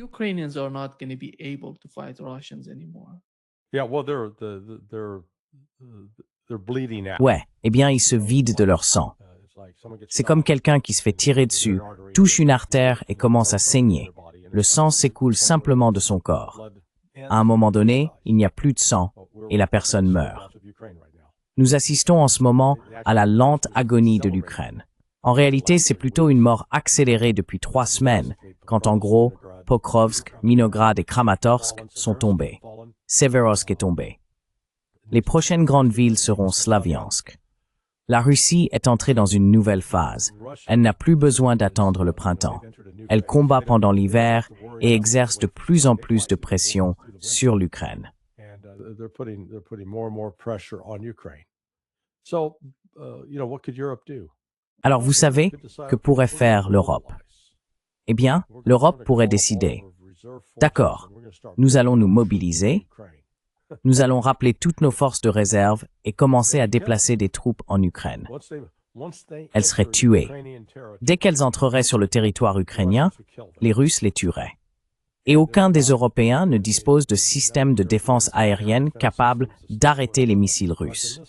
ouais, eh bien, ils se vident de leur sang. C'est comme quelqu'un qui se fait tirer dessus, touche une artère et commence à saigner. Le sang s'écoule simplement de son corps. À un moment donné, il n'y a plus de sang et la personne meurt. Nous assistons en ce moment à la lente agonie de l'Ukraine. En réalité, c'est plutôt une mort accélérée depuis 3 semaines, quand en gros, Pokrovsk, Minograd et Kramatorsk sont tombés. Severodvinsk est tombé. Les prochaines grandes villes seront Slaviansk. La Russie est entrée dans une nouvelle phase. Elle n'a plus besoin d'attendre le printemps. Elle combat pendant l'hiver et exerce de plus en plus de pression sur l'Ukraine. Alors vous savez, que pourrait faire l'Europe? Eh bien, l'Europe pourrait décider. D'accord, nous allons nous mobiliser, nous allons rappeler toutes nos forces de réserve et commencer à déplacer des troupes en Ukraine. Elles seraient tuées. Dès qu'elles entreraient sur le territoire ukrainien, les Russes les tueraient. Et aucun des Européens ne dispose de système de défense aérienne capable d'arrêter les missiles russes.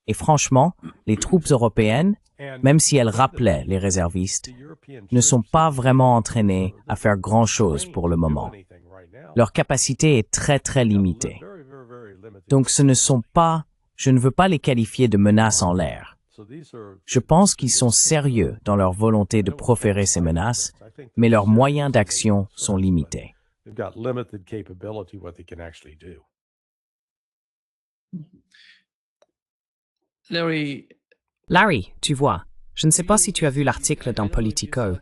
Et franchement, les troupes européennes, même si elles rappelaient les réservistes, ne sont pas vraiment entraînées à faire grand-chose pour le moment. Leur capacité est très limitée. Donc je ne veux pas les qualifier de menaces en l'air. Je pense qu'ils sont sérieux dans leur volonté de proférer ces menaces, mais leurs moyens d'action sont limités. Larry, tu vois, je ne sais pas si tu as vu l'article dans Politico.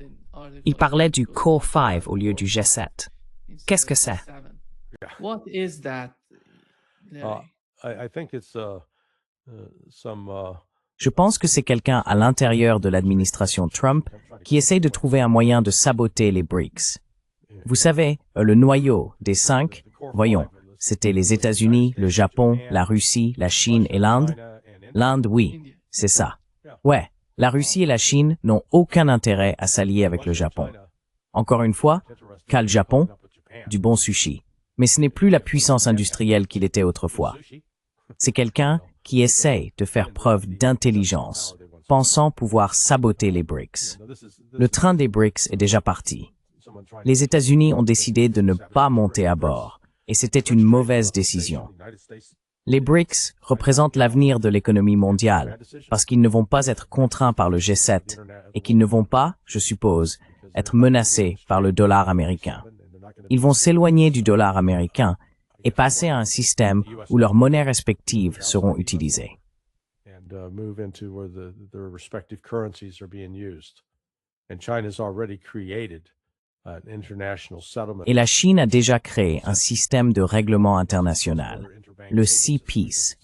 Il parlait du Core 5 au lieu du G7. Qu'est-ce que c'est? Je pense que c'est quelqu'un à l'intérieur de l'administration Trump qui essaye de trouver un moyen de saboter les BRICS. Vous savez, le noyau des 5, voyons, c'était les États-Unis, le Japon, la Russie, la Chine et l'Inde. L'Inde, oui, c'est ça. Ouais, la Russie et la Chine n'ont aucun intérêt à s'allier avec le Japon. Encore une fois, qu'a le Japon? Du bon sushi. Mais ce n'est plus la puissance industrielle qu'il était autrefois. C'est quelqu'un qui essaye de faire preuve d'intelligence, pensant pouvoir saboter les BRICS. Le train des BRICS est déjà parti. Les États-Unis ont décidé de ne pas monter à bord, et c'était une mauvaise décision. Les BRICS représentent l'avenir de l'économie mondiale, parce qu'ils ne vont pas être contraints par le G7, et qu'ils ne vont pas, je suppose, être menacés par le dollar américain. Ils vont s'éloigner du dollar américain et passer à un système où leurs monnaies respectives seront utilisées. Et la Chine a déjà créé un système de règlement international, le CPEACE.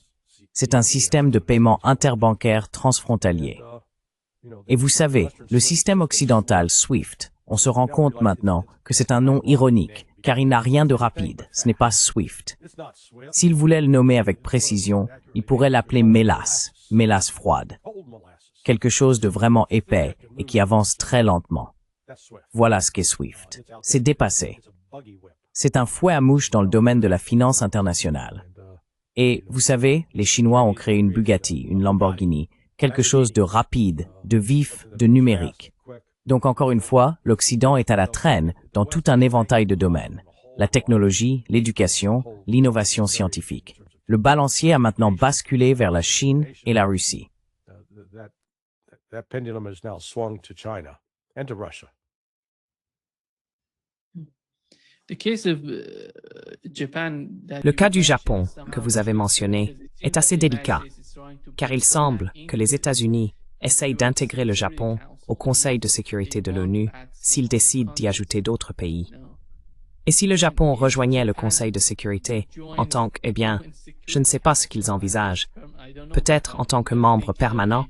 C'est un système de paiement interbancaire transfrontalier. Et vous savez, le système occidental SWIFT, on se rend compte maintenant que c'est un nom ironique, car il n'a rien de rapide, ce n'est pas SWIFT. S'il voulait le nommer avec précision, il pourrait l'appeler mélasse, mélasse froide. Quelque chose de vraiment épais et qui avance très lentement. Voilà ce qu'est SWIFT. C'est dépassé. C'est un fouet à mouche dans le domaine de la finance internationale. Et, vous savez, les Chinois ont créé une Bugatti, une Lamborghini, quelque chose de rapide, de vif, de numérique. Donc encore une fois, l'Occident est à la traîne dans tout un éventail de domaines. La technologie, l'éducation, l'innovation scientifique. Le balancier a maintenant basculé vers la Chine et la Russie. Le cas du Japon, que vous avez mentionné, est assez délicat, car il semble que les États-Unis essayent d'intégrer le Japon au Conseil de sécurité de l'ONU s'ils décident d'y ajouter d'autres pays. Et si le Japon rejoignait le Conseil de sécurité en tant que, je ne sais pas ce qu'ils envisagent, peut-être en tant que membre permanent,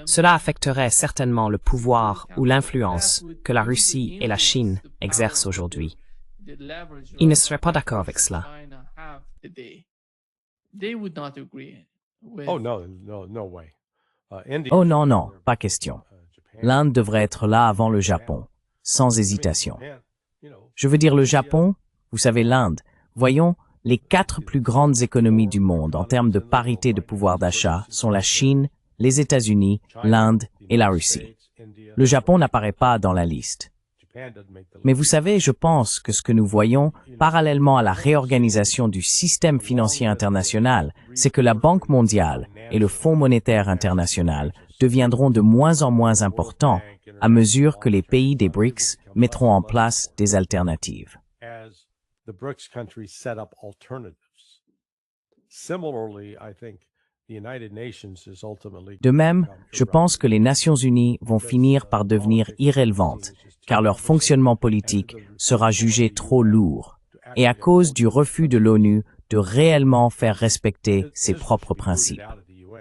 cela affecterait certainement le pouvoir ou l'influence que la Russie et la Chine exercent aujourd'hui. Ils ne seraient pas d'accord avec cela. Oh non, non, pas question. L'Inde devrait être là avant le Japon, sans hésitation. Je veux dire le Japon, vous savez l'Inde, voyons, les 4 plus grandes économies du monde en termes de parité de pouvoir d'achat sont la Chine, les États-Unis, l'Inde et la Russie. Le Japon n'apparaît pas dans la liste. Mais vous savez, je pense que ce que nous voyons, parallèlement à la réorganisation du système financier international, c'est que la Banque mondiale et le Fonds monétaire international deviendront de moins en moins importants à mesure que les pays des BRICS mettront en place des alternatives. De même, je pense que les Nations unies vont finir par devenir irrélevantes, car leur fonctionnement politique sera jugé trop lourd, et à cause du refus de l'ONU de réellement faire respecter ses propres principes.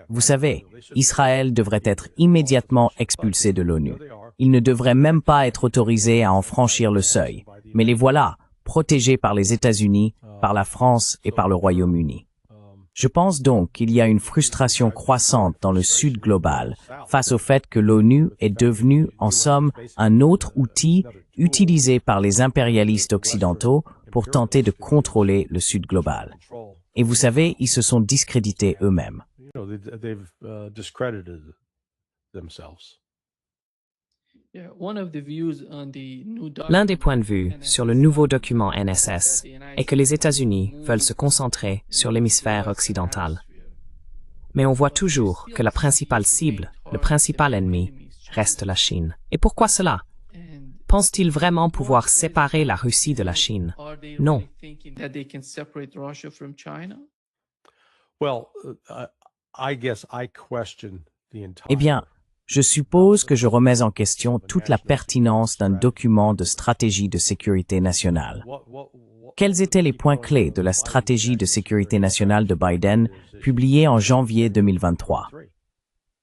Vous savez, Israël devrait être immédiatement expulsé de l'ONU. Il ne devrait même pas être autorisé à en franchir le seuil, mais les voilà, protégés par les États-Unis, par la France et par le Royaume-Uni. Je pense donc qu'il y a une frustration croissante dans le Sud global face au fait que l'ONU est devenue, en somme, un autre outil utilisé par les impérialistes occidentaux pour tenter de contrôler le Sud global. Et vous savez, ils se sont discrédités eux-mêmes. L'un des points de vue sur le nouveau document NSS est que les États-Unis veulent se concentrer sur l'hémisphère occidental. Mais on voit toujours que la principale cible, le principal ennemi, reste la Chine. Et pourquoi cela? Pense-t-il vraiment pouvoir séparer la Russie de la Chine? Non. Eh bien, je suppose que je remets en question toute la pertinence d'un document de stratégie de sécurité nationale. Quels étaient les points clés de la stratégie de sécurité nationale de Biden publiée en janvier 2023?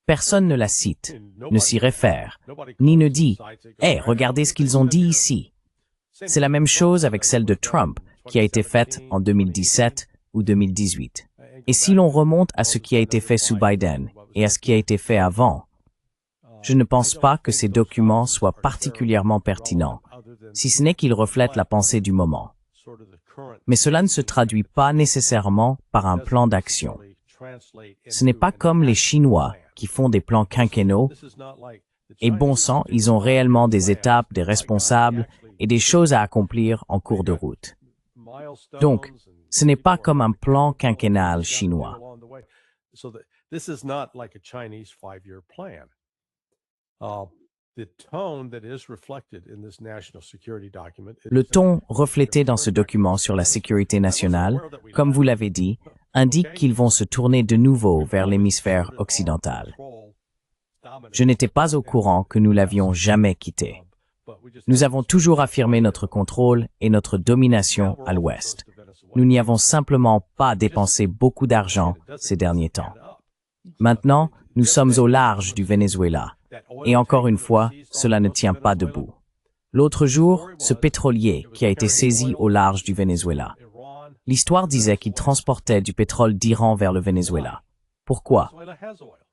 Personne ne la cite, ne s'y réfère, ni ne dit « Hey, regardez ce qu'ils ont dit ici ». C'est la même chose avec celle de Trump, qui a été faite en 2017 ou 2018. Et si l'on remonte à ce qui a été fait sous Biden et à ce qui a été fait avant, je ne pense pas que ces documents soient particulièrement pertinents, si ce n'est qu'ils reflètent la pensée du moment. Mais cela ne se traduit pas nécessairement par un plan d'action. Ce n'est pas comme les Chinois qui font des plans quinquennaux, et bon sang, ils ont réellement des étapes, des responsables et des choses à accomplir en cours de route. Donc, ce n'est pas comme un plan quinquennal chinois. Le ton reflété dans ce document sur la sécurité nationale, comme vous l'avez dit, indique qu'ils vont se tourner de nouveau vers l'hémisphère occidental. Je n'étais pas au courant que nous l'avions jamais quitté. Nous avons toujours affirmé notre contrôle et notre domination à l'Ouest. Nous n'y avons simplement pas dépensé beaucoup d'argent ces derniers temps. Maintenant, nous sommes au large du Venezuela. Et encore une fois, cela ne tient pas debout. L'autre jour, ce pétrolier qui a été saisi au large du Venezuela. L'histoire disait qu'il transportait du pétrole d'Iran vers le Venezuela. Pourquoi?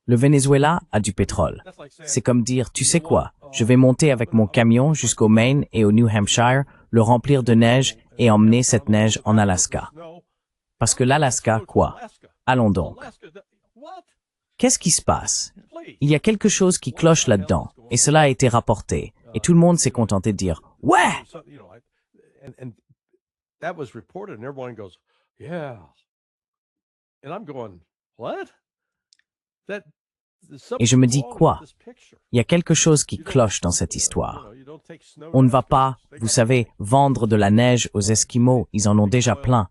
Le Venezuela a du pétrole. C'est comme dire, tu sais quoi, je vais monter avec mon camion jusqu'au Maine et au New Hampshire, le remplir de neige et emmener cette neige en Alaska. Parce que l'Alaska, quoi? Allons donc. Qu'est-ce qui se passe? Il y a quelque chose qui cloche là-dedans, et cela a été rapporté, et tout le monde s'est contenté de dire « Ouais !» Et je me dis quoi? Il y a quelque chose qui cloche dans cette histoire. On ne va pas, vous savez, vendre de la neige aux Esquimaux, ils en ont déjà plein.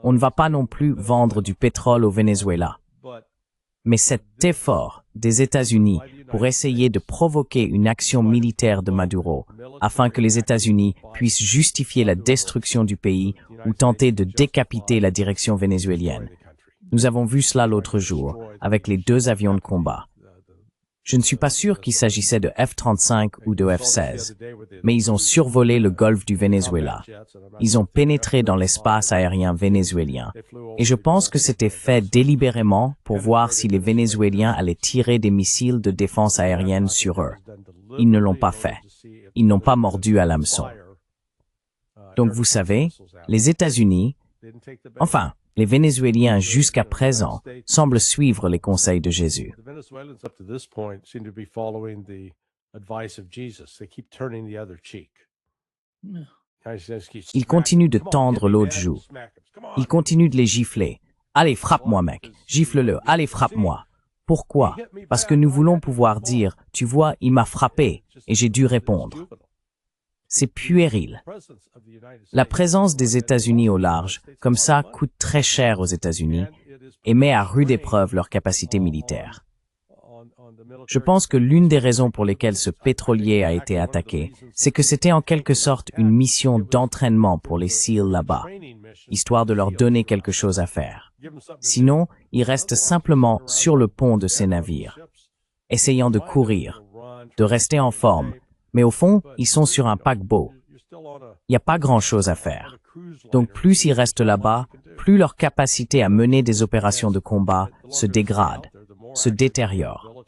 On ne va pas non plus vendre du pétrole au Venezuela. Mais cet effort des États-Unis pour essayer de provoquer une action militaire de Maduro afin que les États-Unis puissent justifier la destruction du pays ou tenter de décapiter la direction vénézuélienne. Nous avons vu cela l'autre jour avec les 2 avions de combat. Je ne suis pas sûr qu'il s'agissait de F-35 ou de F-16, mais ils ont survolé le golfe du Venezuela. Ils ont pénétré dans l'espace aérien vénézuélien. Et je pense que c'était fait délibérément pour voir si les Vénézuéliens allaient tirer des missiles de défense aérienne sur eux. Ils ne l'ont pas fait. Ils n'ont pas mordu à l'hameçon. Donc vous savez, les États-Unis, enfin, les Vénézuéliens jusqu'à présent semblent suivre les conseils de Jésus. Ils continuent de tendre l'autre joue. Ils continuent de les gifler. Allez, frappe-moi, mec. Gifle-le. Allez, frappe-moi. Pourquoi? Parce que nous voulons pouvoir dire, tu vois, il m'a frappé, et j'ai dû répondre. C'est puéril. La présence des États-Unis au large, comme ça, coûte très cher aux États-Unis et met à rude épreuve leur capacité militaire. Je pense que l'une des raisons pour lesquelles ce pétrolier a été attaqué, c'est que c'était en quelque sorte une mission d'entraînement pour les SEAL là-bas, histoire de leur donner quelque chose à faire. Sinon, ils restent simplement sur le pont de ces navires, essayant de courir, de rester en forme, mais au fond, ils sont sur un paquebot. Il n'y a pas grand-chose à faire. Donc plus ils restent là-bas, plus leur capacité à mener des opérations de combat se dégrade, se détériore.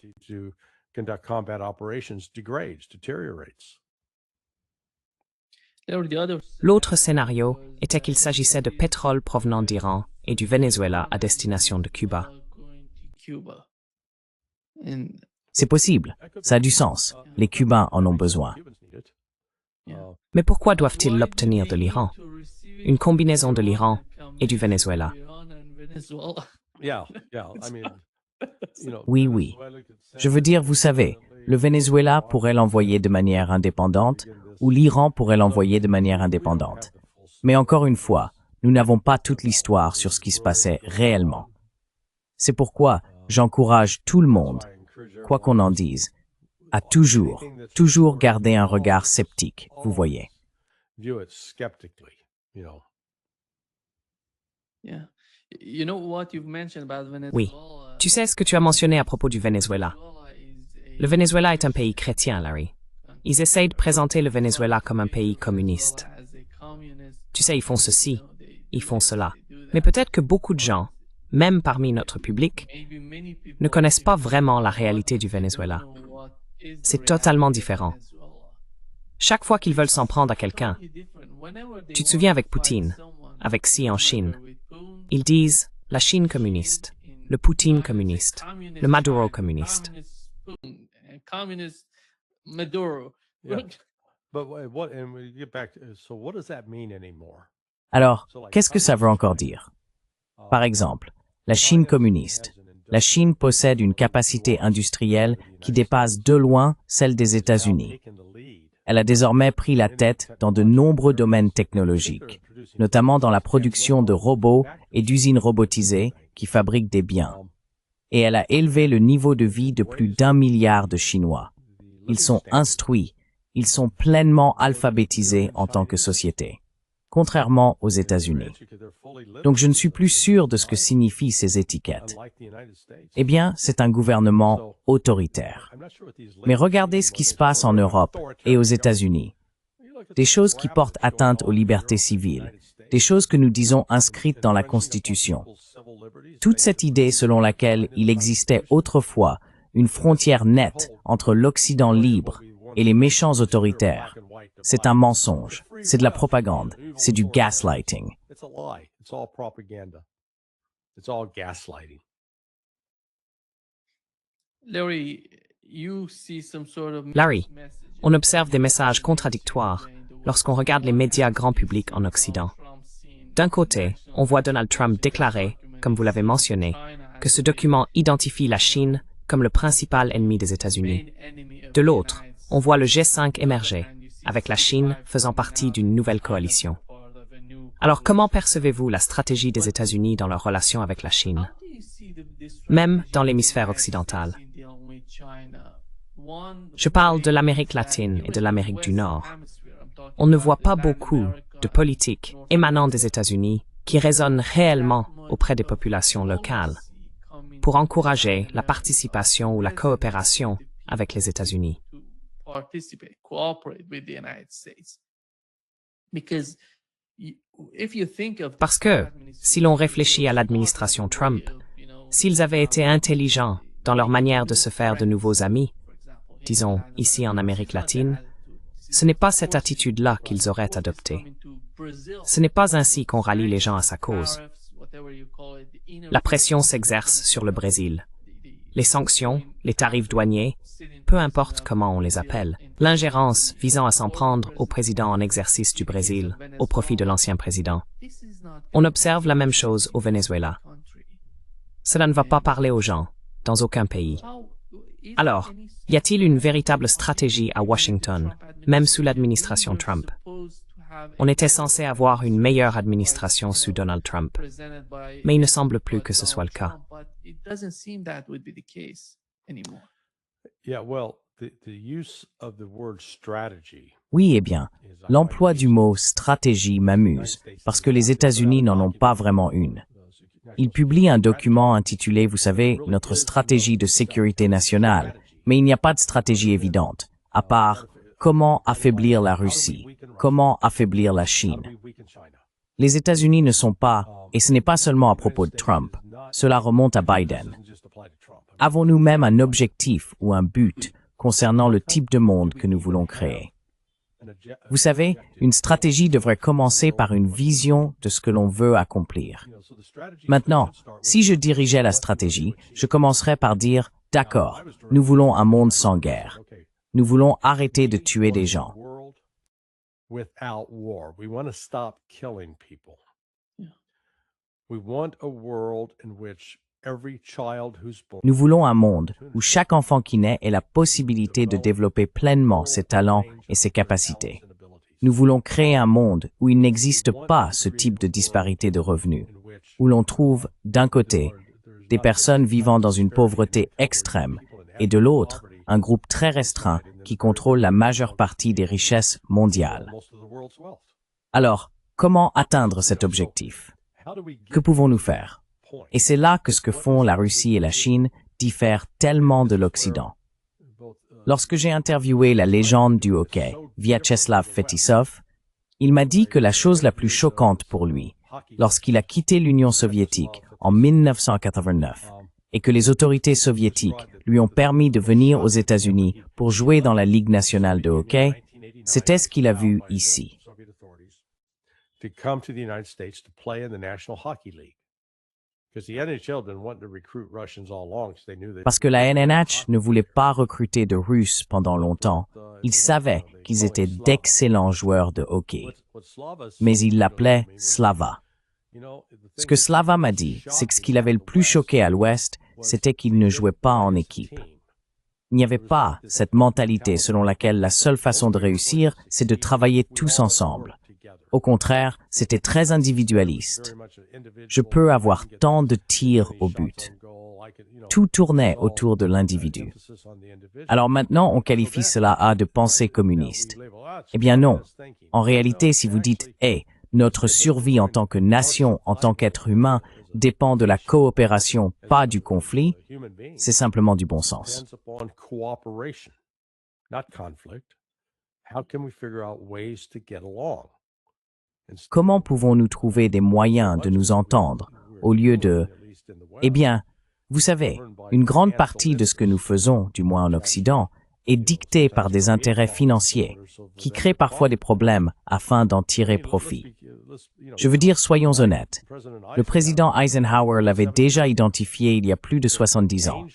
L'autre scénario était qu'il s'agissait de pétrole provenant d'Iran et du Venezuela à destination de Cuba. C'est possible, ça a du sens. Les Cubains en ont besoin. Mais pourquoi doivent-ils l'obtenir de l'Iran? Une combinaison de l'Iran et du Venezuela. Oui. Je veux dire, vous savez, le Venezuela pourrait l'envoyer de manière indépendante ou l'Iran pourrait l'envoyer de manière indépendante. Mais encore une fois, nous n'avons pas toute l'histoire sur ce qui se passait réellement. C'est pourquoi j'encourage tout le monde, quoi qu'on en dise, à toujours garder un regard sceptique, vous voyez. Oui. Tu sais ce que tu as mentionné à propos du Venezuela. Le Venezuela est un pays chrétien, Larry. Ils essayent de présenter le Venezuela comme un pays communiste. Tu sais, ils font ceci, ils font cela. Mais peut-être que beaucoup de gens, même parmi notre public, ne connaissent pas vraiment la réalité du Venezuela. C'est totalement différent. Chaque fois qu'ils veulent s'en prendre à quelqu'un, tu te souviens avec Poutine, avec Xi en Chine, ils disent la Chine communiste, le Poutine communiste, le Maduro communiste. Alors, qu'est-ce que ça veut encore dire? Par exemple, la Chine communiste. La Chine possède une capacité industrielle qui dépasse de loin celle des États-Unis. Elle a désormais pris la tête dans de nombreux domaines technologiques, notamment dans la production de robots et d'usines robotisées qui fabriquent des biens. Et elle a élevé le niveau de vie de plus d'1 milliard de Chinois. Ils sont instruits, ils sont pleinement alphabétisés en tant que société, contrairement aux États-Unis. Donc je ne suis plus sûr de ce que signifient ces étiquettes. Eh bien, c'est un gouvernement autoritaire. Mais regardez ce qui se passe en Europe et aux États-Unis. Des choses qui portent atteinte aux libertés civiles, des choses que nous disons inscrites dans la Constitution. Toute cette idée selon laquelle il existait autrefois une frontière nette entre l'Occident libre et les méchants autoritaires, c'est un mensonge, c'est de la propagande, c'est du gaslighting. Larry, on observe des messages contradictoires lorsqu'on regarde les médias grand public en Occident. D'un côté, on voit Donald Trump déclarer, comme vous l'avez mentionné, que ce document identifie la Chine comme le principal ennemi des États-Unis. De l'autre, on voit le G5 émerger, avec la Chine faisant partie d'une nouvelle coalition. Alors comment percevez-vous la stratégie des États-Unis dans leur relation avec la Chine, même dans l'hémisphère occidental? Je parle de l'Amérique latine et de l'Amérique du Nord. On ne voit pas beaucoup de politiques émanant des États-Unis qui résonnent réellement auprès des populations locales pour encourager la participation ou la coopération avec les États-Unis. Parce que, si l'on réfléchit à l'administration Trump, s'ils avaient été intelligents dans leur manière de se faire de nouveaux amis, disons ici en Amérique latine, ce n'est pas cette attitude-là qu'ils auraient adoptée. Ce n'est pas ainsi qu'on rallie les gens à sa cause. La pression s'exerce sur le Brésil. Les sanctions, les tarifs douaniers, peu importe comment on les appelle, l'ingérence visant à s'en prendre au président en exercice du Brésil au profit de l'ancien président. On observe la même chose au Venezuela. Cela ne va pas parler aux gens, dans aucun pays. Alors, y a-t-il une véritable stratégie à Washington, même sous l'administration Trump? On était censé avoir une meilleure administration sous Donald Trump, mais il ne semble plus que ce soit le cas. Oui, eh bien, l'emploi du mot stratégie m'amuse, parce que les États-Unis n'en ont pas vraiment une. Ils publient un document intitulé, vous savez, notre stratégie de sécurité nationale, mais il n'y a pas de stratégie évidente, à part comment affaiblir la Russie, comment affaiblir la Chine. Les États-Unis ne sont pas, et ce n'est pas seulement à propos de Trump, cela remonte à Biden. Avons-nous même un objectif ou un but concernant le type de monde que nous voulons créer? Vous savez, une stratégie devrait commencer par une vision de ce que l'on veut accomplir. Maintenant, si je dirigeais la stratégie, je commencerais par dire, d'accord, nous voulons un monde sans guerre. Nous voulons arrêter de tuer des gens. Nous voulons un monde où chaque enfant qui naît ait la possibilité de développer pleinement ses talents et ses capacités. Nous voulons créer un monde où il n'existe pas ce type de disparité de revenus, où l'on trouve, d'un côté, des personnes vivant dans une pauvreté extrême et de l'autre, un groupe très restreint qui contrôle la majeure partie des richesses mondiales. Alors, comment atteindre cet objectif? Que pouvons-nous faire? Et c'est là que ce que font la Russie et la Chine diffèrent tellement de l'Occident. Lorsque j'ai interviewé la légende du hockey, Vyacheslav Fetisov, il m'a dit que la chose la plus choquante pour lui, lorsqu'il a quitté l'Union soviétique en 1989, et que les autorités soviétiques lui ont permis de venir aux États-Unis pour jouer dans la Ligue nationale de hockey, c'était ce qu'il a vu ici. Parce que la NNH ne voulait pas recruter de Russes pendant longtemps, il savait qu'ils étaient d'excellents joueurs de hockey. Mais il l'appelait Slava. Ce que Slava m'a dit, c'est que ce qui l'avait le plus choqué à l'Ouest, c'était qu'ils ne jouaient pas en équipe. Il n'y avait pas cette mentalité selon laquelle la seule façon de réussir, c'est de travailler tous ensemble. Au contraire, c'était très individualiste. Je peux avoir tant de tirs au but. Tout tournait autour de l'individu. Alors maintenant, on qualifie cela de pensée communiste. Eh bien non. En réalité, si vous dites « Hey, notre survie en tant que nation, en tant qu'être humain, dépend de la coopération, pas du conflit », c'est simplement du bon sens. Comment pouvons-nous trouver des moyens de nous entendre au lieu de... Eh bien, vous savez, une grande partie de ce que nous faisons, du moins en Occident, est dictée par des intérêts financiers qui créent parfois des problèmes afin d'en tirer profit. Je veux dire, soyons honnêtes. Le président Eisenhower l'avait déjà identifié il y a plus de 70 ans.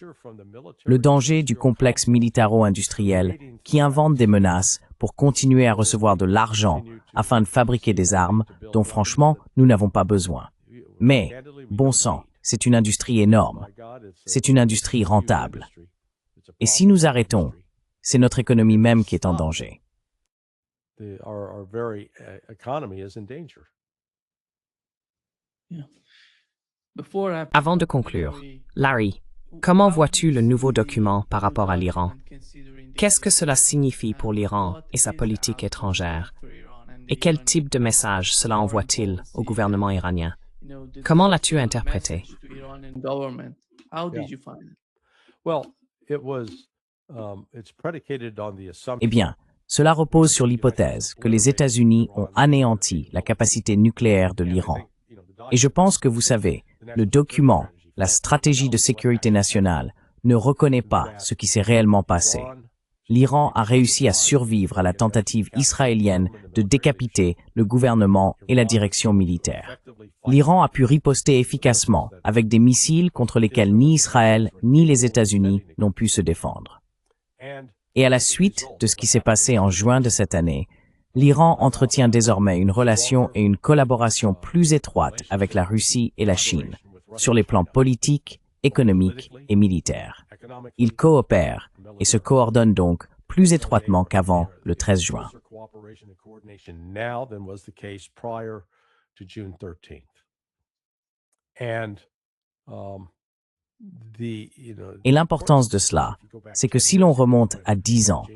Le danger du complexe militaro-industriel qui invente des menaces pour continuer à recevoir de l'argent afin de fabriquer des armes dont franchement nous n'avons pas besoin. Mais, bon sang, c'est une industrie énorme. C'est une industrie rentable. Et si nous arrêtons, c'est notre économie même qui est en danger. Avant de conclure, Larry, comment vois-tu le nouveau document par rapport à l'Iran? Qu'est-ce que cela signifie pour l'Iran et sa politique étrangère? Et quel type de message cela envoie-t-il au gouvernement iranien? Comment l'as-tu interprété? Eh bien, cela repose sur l'hypothèse que les États-Unis ont anéanti la capacité nucléaire de l'Iran. Et je pense que vous savez, le document, la stratégie de sécurité nationale, ne reconnaît pas ce qui s'est réellement passé. L'Iran a réussi à survivre à la tentative israélienne de décapiter le gouvernement et la direction militaire. L'Iran a pu riposter efficacement avec des missiles contre lesquels ni Israël ni les États-Unis n'ont pu se défendre. Et à la suite de ce qui s'est passé en juin de cette année, l'Iran entretient désormais une relation et une collaboration plus étroite avec la Russie et la Chine, sur les plans politiques, économiques et militaires. Ils coopèrent et se coordonnent donc plus étroitement qu'avant le 13 juin. Et l'importance de cela, c'est que si l'on remonte à 10 ans,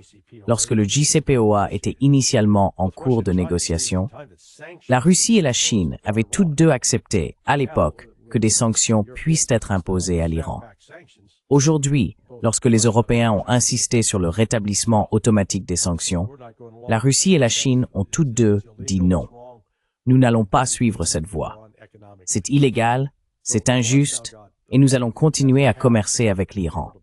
lorsque le JCPOA était initialement en cours de négociation, la Russie et la Chine avaient toutes deux accepté, à l'époque, que des sanctions puissent être imposées à l'Iran. Aujourd'hui, lorsque les Européens ont insisté sur le rétablissement automatique des sanctions, la Russie et la Chine ont toutes deux dit non. Nous n'allons pas suivre cette voie. C'est illégal, c'est injuste, et nous allons continuer à commercer avec l'Iran.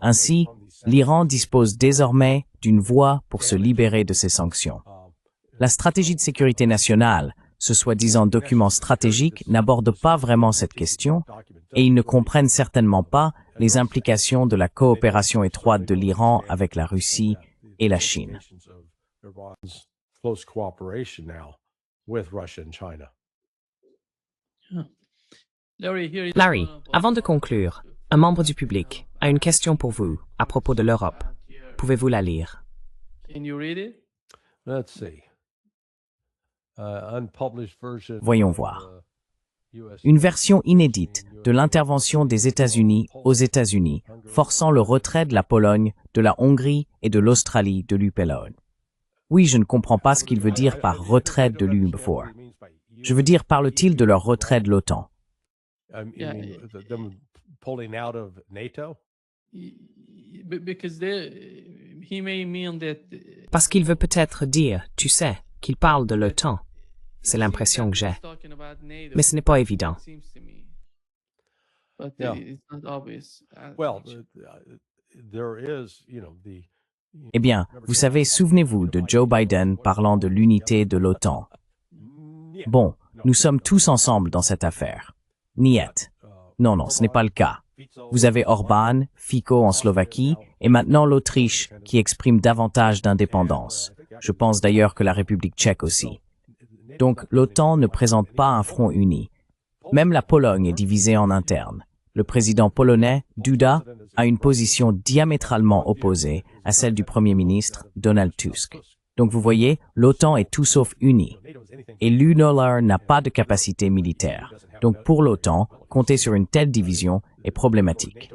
Ainsi, l'Iran dispose désormais d'une voie pour se libérer de ces sanctions. La stratégie de sécurité nationale, ce soi-disant document stratégique, n'aborde pas vraiment cette question, et ils ne comprennent certainement pas les implications de la coopération étroite de l'Iran avec la Russie et la Chine. Larry, avant de conclure, un membre du public a une question pour vous à propos de l'Europe. Pouvez-vous la lire? Voyons voir. Une version inédite de l'intervention des États-Unis aux États-Unis, forçant le retrait de la Pologne, de la Hongrie et de l'Australie de l'UPLO. Oui, je ne comprends pas ce qu'il veut dire par retrait de l'UNBFOR. Je veux dire, parle-t-il de leur retrait de l'OTAN? Parce qu'il veut peut-être dire, tu sais, qu'il parle de l'OTAN. C'est l'impression que j'ai. Mais ce n'est pas évident. Eh bien, vous savez, souvenez-vous de Joe Biden parlant de l'unité de l'OTAN. Bon, nous sommes tous ensemble dans cette affaire. Niet. Non, ce n'est pas le cas. Vous avez Orbán, Fico en Slovaquie, et maintenant l'Autriche qui exprime davantage d'indépendance. Je pense d'ailleurs que la République tchèque aussi. Donc, l'OTAN ne présente pas un front uni. Même la Pologne est divisée en interne. Le président polonais, Duda, a une position diamétralement opposée à celle du Premier ministre, Donald Tusk. Donc vous voyez, l'OTAN est tout sauf unie. Et l'UNOLAR n'a pas de capacité militaire. Donc pour l'OTAN, compter sur une telle division est problématique.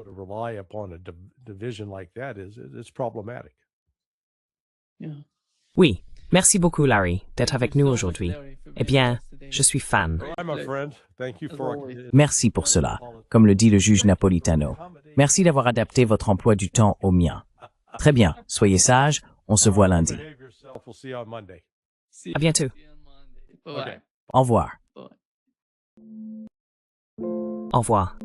Oui, merci beaucoup Larry d'être avec nous aujourd'hui. Eh bien, je suis fan. Merci pour cela, comme le dit le juge Napolitano. Merci d'avoir adapté votre emploi du temps au mien. Très bien, soyez sages, on se voit lundi. À bientôt. Au revoir. Au revoir.